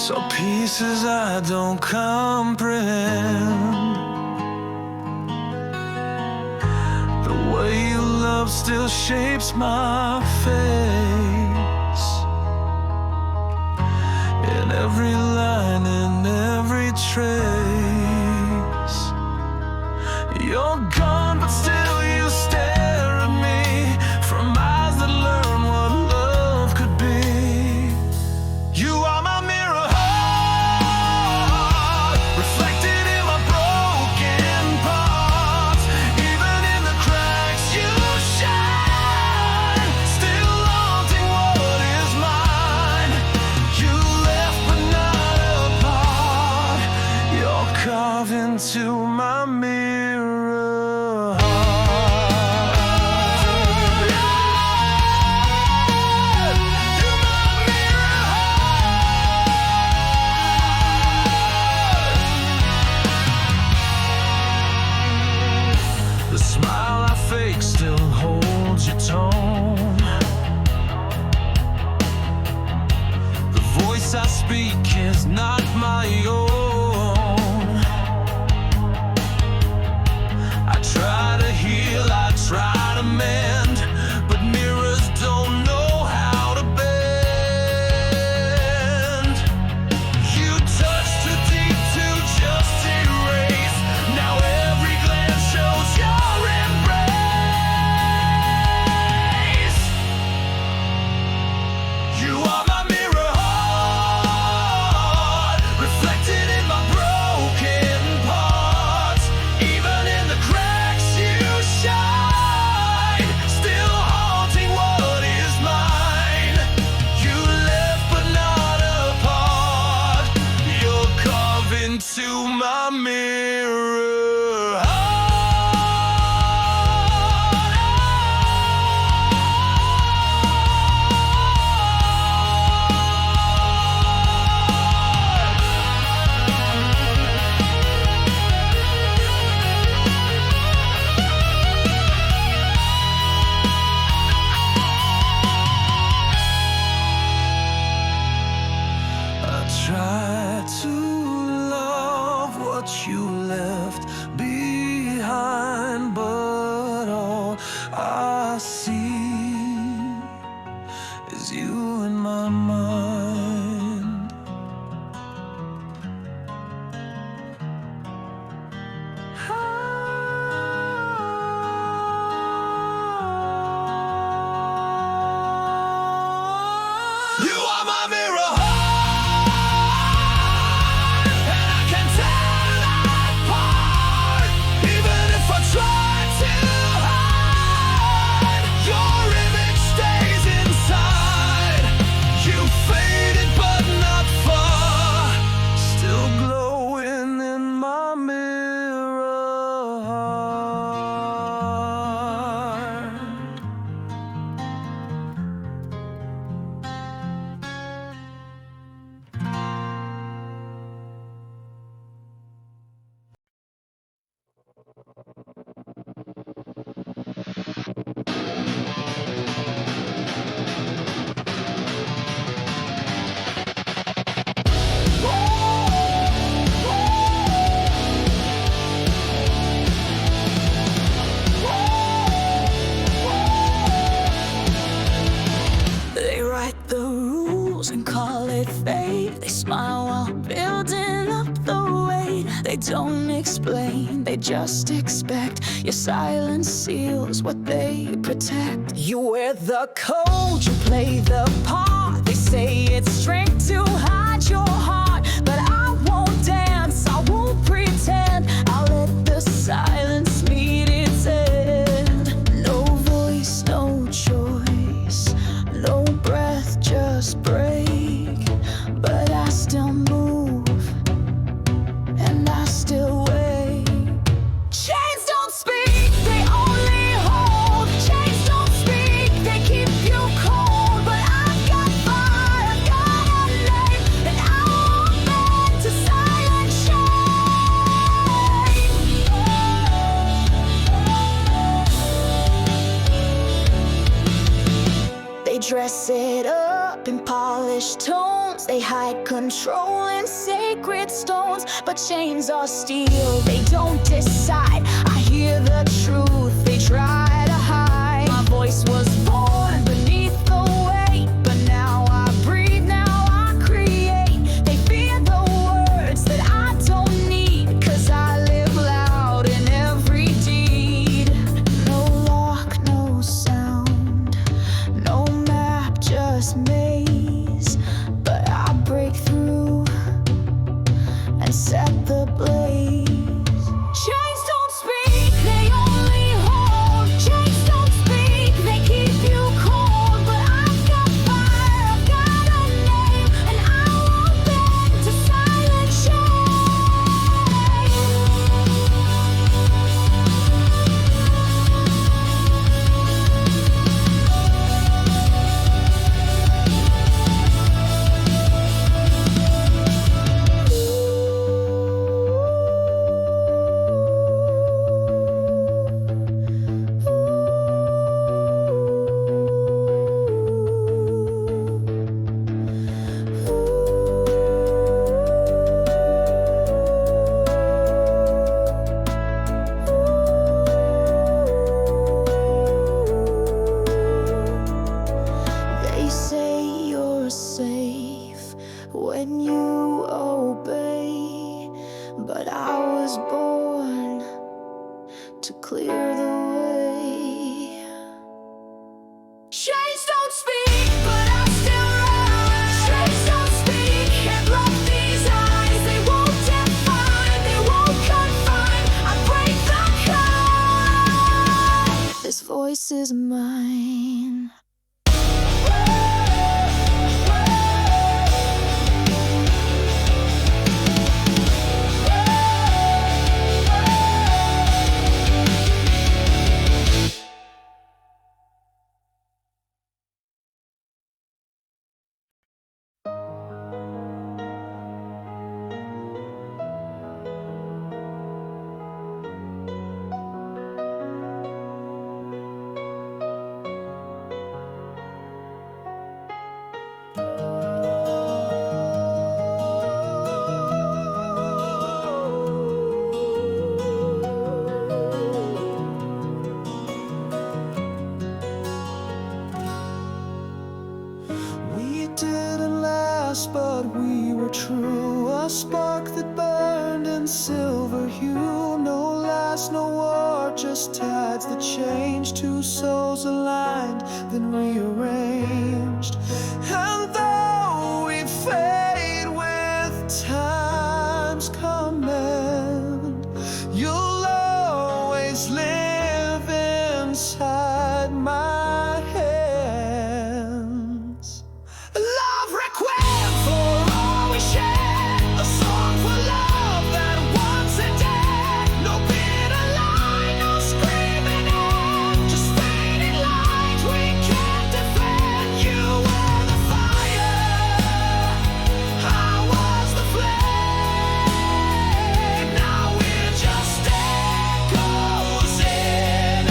saw pieces I don't comprehend. The way you love still shapes my face. In every line, in every trace. You're gone, but still you stare at me from eyes that learn what love could be. You are my Mirrorheart, reflected in my broken parts. Even in the cracks you shine, still haunting what is mine. You left but not apart. You're carved into my mirror. Still holds your tone. The voice I speak is not my own. I try to heal, I try to mend, but mirrors don't know how to bend. You touch too deep to just erase. Now every glance shows your embrace. You are my Mirrorheart, reflected in my broken parts. Even in the cracks you shine, still haunting what is mine. You left but not apart. You're carved into my try to love what you left behind, but all I see is you in my mind. You are my Mirrorheart, and I can tear that apart. Even if I try to hide, your image stays inside. You faded but not far, still glowing in my Mirrorheart. They write the rules and call it fate. They smile while building up the weight. They don't explain, they just expect. Your silence seals what they protect. You wear the code, you play the part. They say it's strength to hide your heart, but I won't dance, I won't pretend. I'll let the silence meet its end. No voice, no choice, no breath, just break. But I still move, and I still wait. Chains don't speak, they only hold. Chains don't speak, they keep you cold. But I've got it up in polished tones. They hide control in sacred stones, but chains are steel, they don't decide. I hear the truth, they try to hide. My voice was born beneath the weight, but now I breathe, now I create. They fear the words that I don't need, 'cause I live loud in every deed. No lock, no sound, no map, just maze. But I break through and set the blaze. Chains don't speak, they only hold. Chains don't speak, they keep you cold. But I've got fire, I've got a name, and I won't bend to silent They say you're safe when you obey, but I was born to clear the way. Chains don't speak, but I still rise. Chains don't speak, can't lock these eyes. They won't define, they won't confine. I break the code. This voice is mine. We didn't last, but we were true. A spark that burned in silver hue. No last, no war, just tides that changed. Two souls aligned, then rearranged. And though we fade with time's command, you'll always live inside my hands. Love requiem for all we share. A song for love that once had dead. No bitter line, no screaming end. Just fading lines we can't defend. You were the fire, I was the flame. Now we're just echoes in a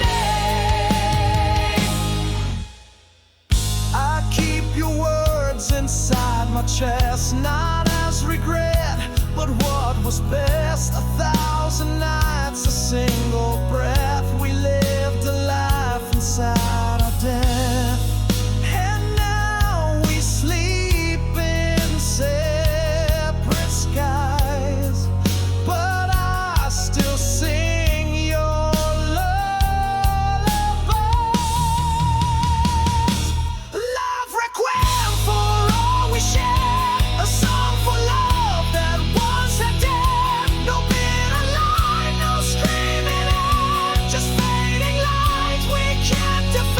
name. I keep your words inside my chest, not as regret, but what was best. 1,000 nights, a single breath. We lived a life inside our death. And now we sleep in separate skies, but I still sing your lullabies. Love requiem for all we share. A song for love that once had dead. No bitter line, no screaming end. Just fading lines we can't defend.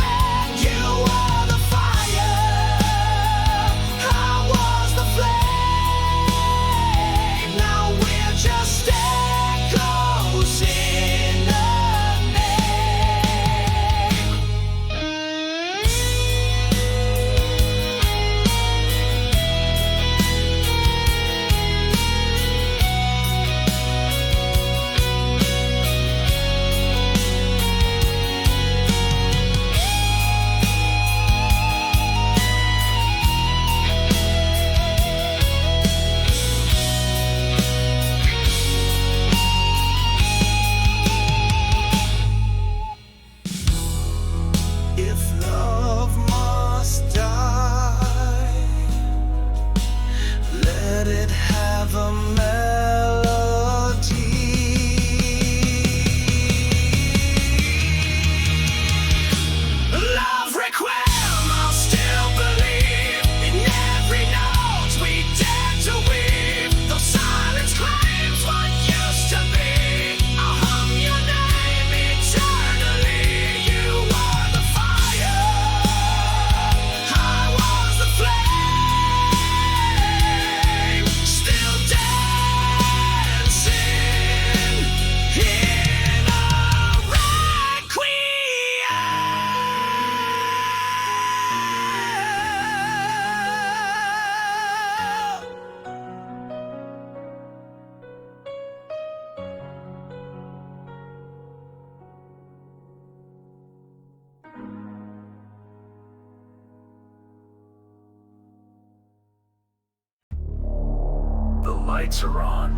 lights are on,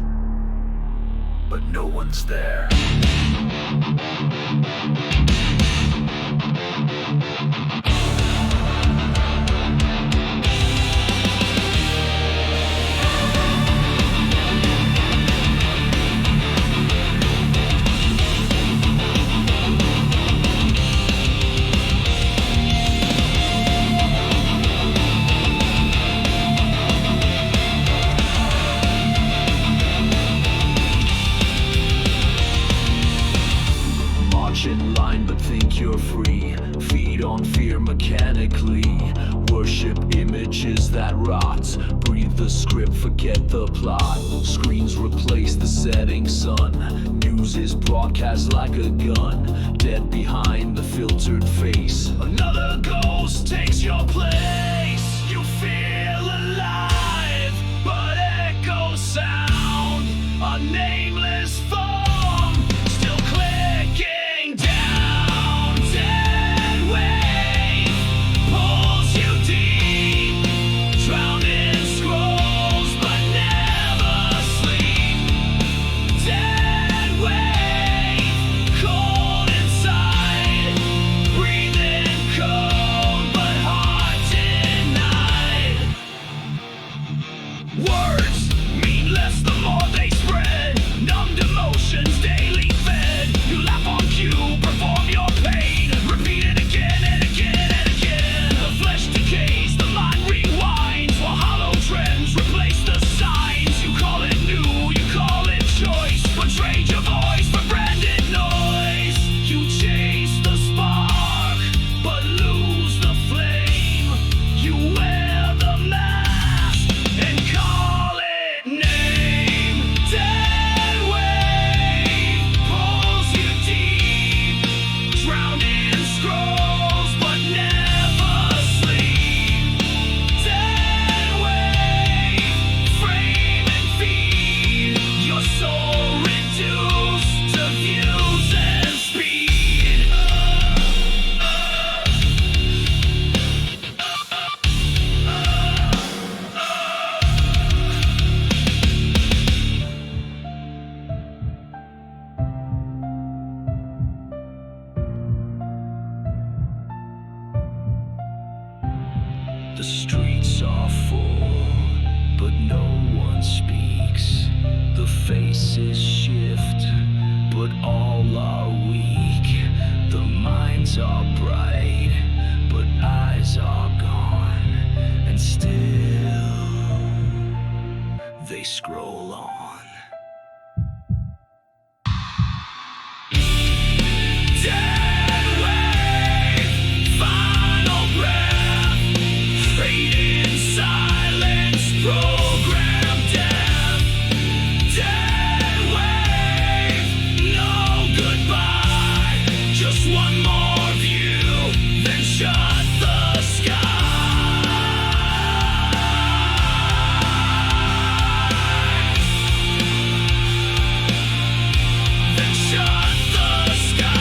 but no one's there. In line but think you're free. Feed on fear mechanically. Worship images that rot. Breathe the script, forget the plot. Screens replace the setting sun. News is broadcast like a gun. Dead behind the filtered face. Another ghost takes your place. You feel alive, but echoes sound. A nameless form still clicking down. Dead wave pulls you deep, drowned in scrolls but never sleep. Dead wave, cold inside, breathing cold but heart denied. Words mean less the more they spread. Numbed emotions daily fed. You laugh on cue, perform your pain. Repeat it again and again and again. The flesh decays, the mind rewinds, while hollow trends replace the signs. You call it new, you call it choice, but trade your voice for branded noise. You chase the spark, but lose the flame. You wear the mask and call it name. Dead wave pulls you deep, drowned in scrolls but never sleep. Dead wave, frame and feed your soul reduced to views and speed. The streets are full, but no one speaks. The faces shift, but all are weak. The minds are bright, but eyes are gone. And still, they scroll on. Dead wave, final breath, fade in silence, program death. Dead wave, no goodbye, just one more view, then shut the sky. Then shut the sky.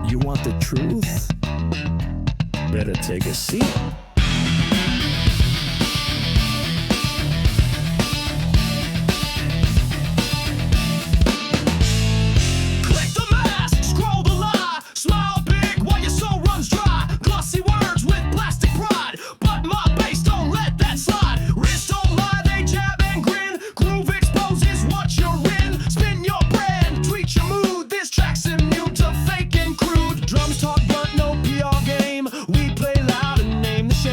You want the truth? Better take a seat. Click the mask, scroll the lie, smile big while your soul runs dry. Glossy words with plastic pride, but my bass don't let that slide. Wrists don't lie, they jab and grin. Groove exposes what you're in. Spin your brand, tweak your mood. This track's immune to fake and crude. Drums talk but no PR game. We play loud and name the shame.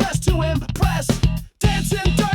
dressed to impress, dancing dirty.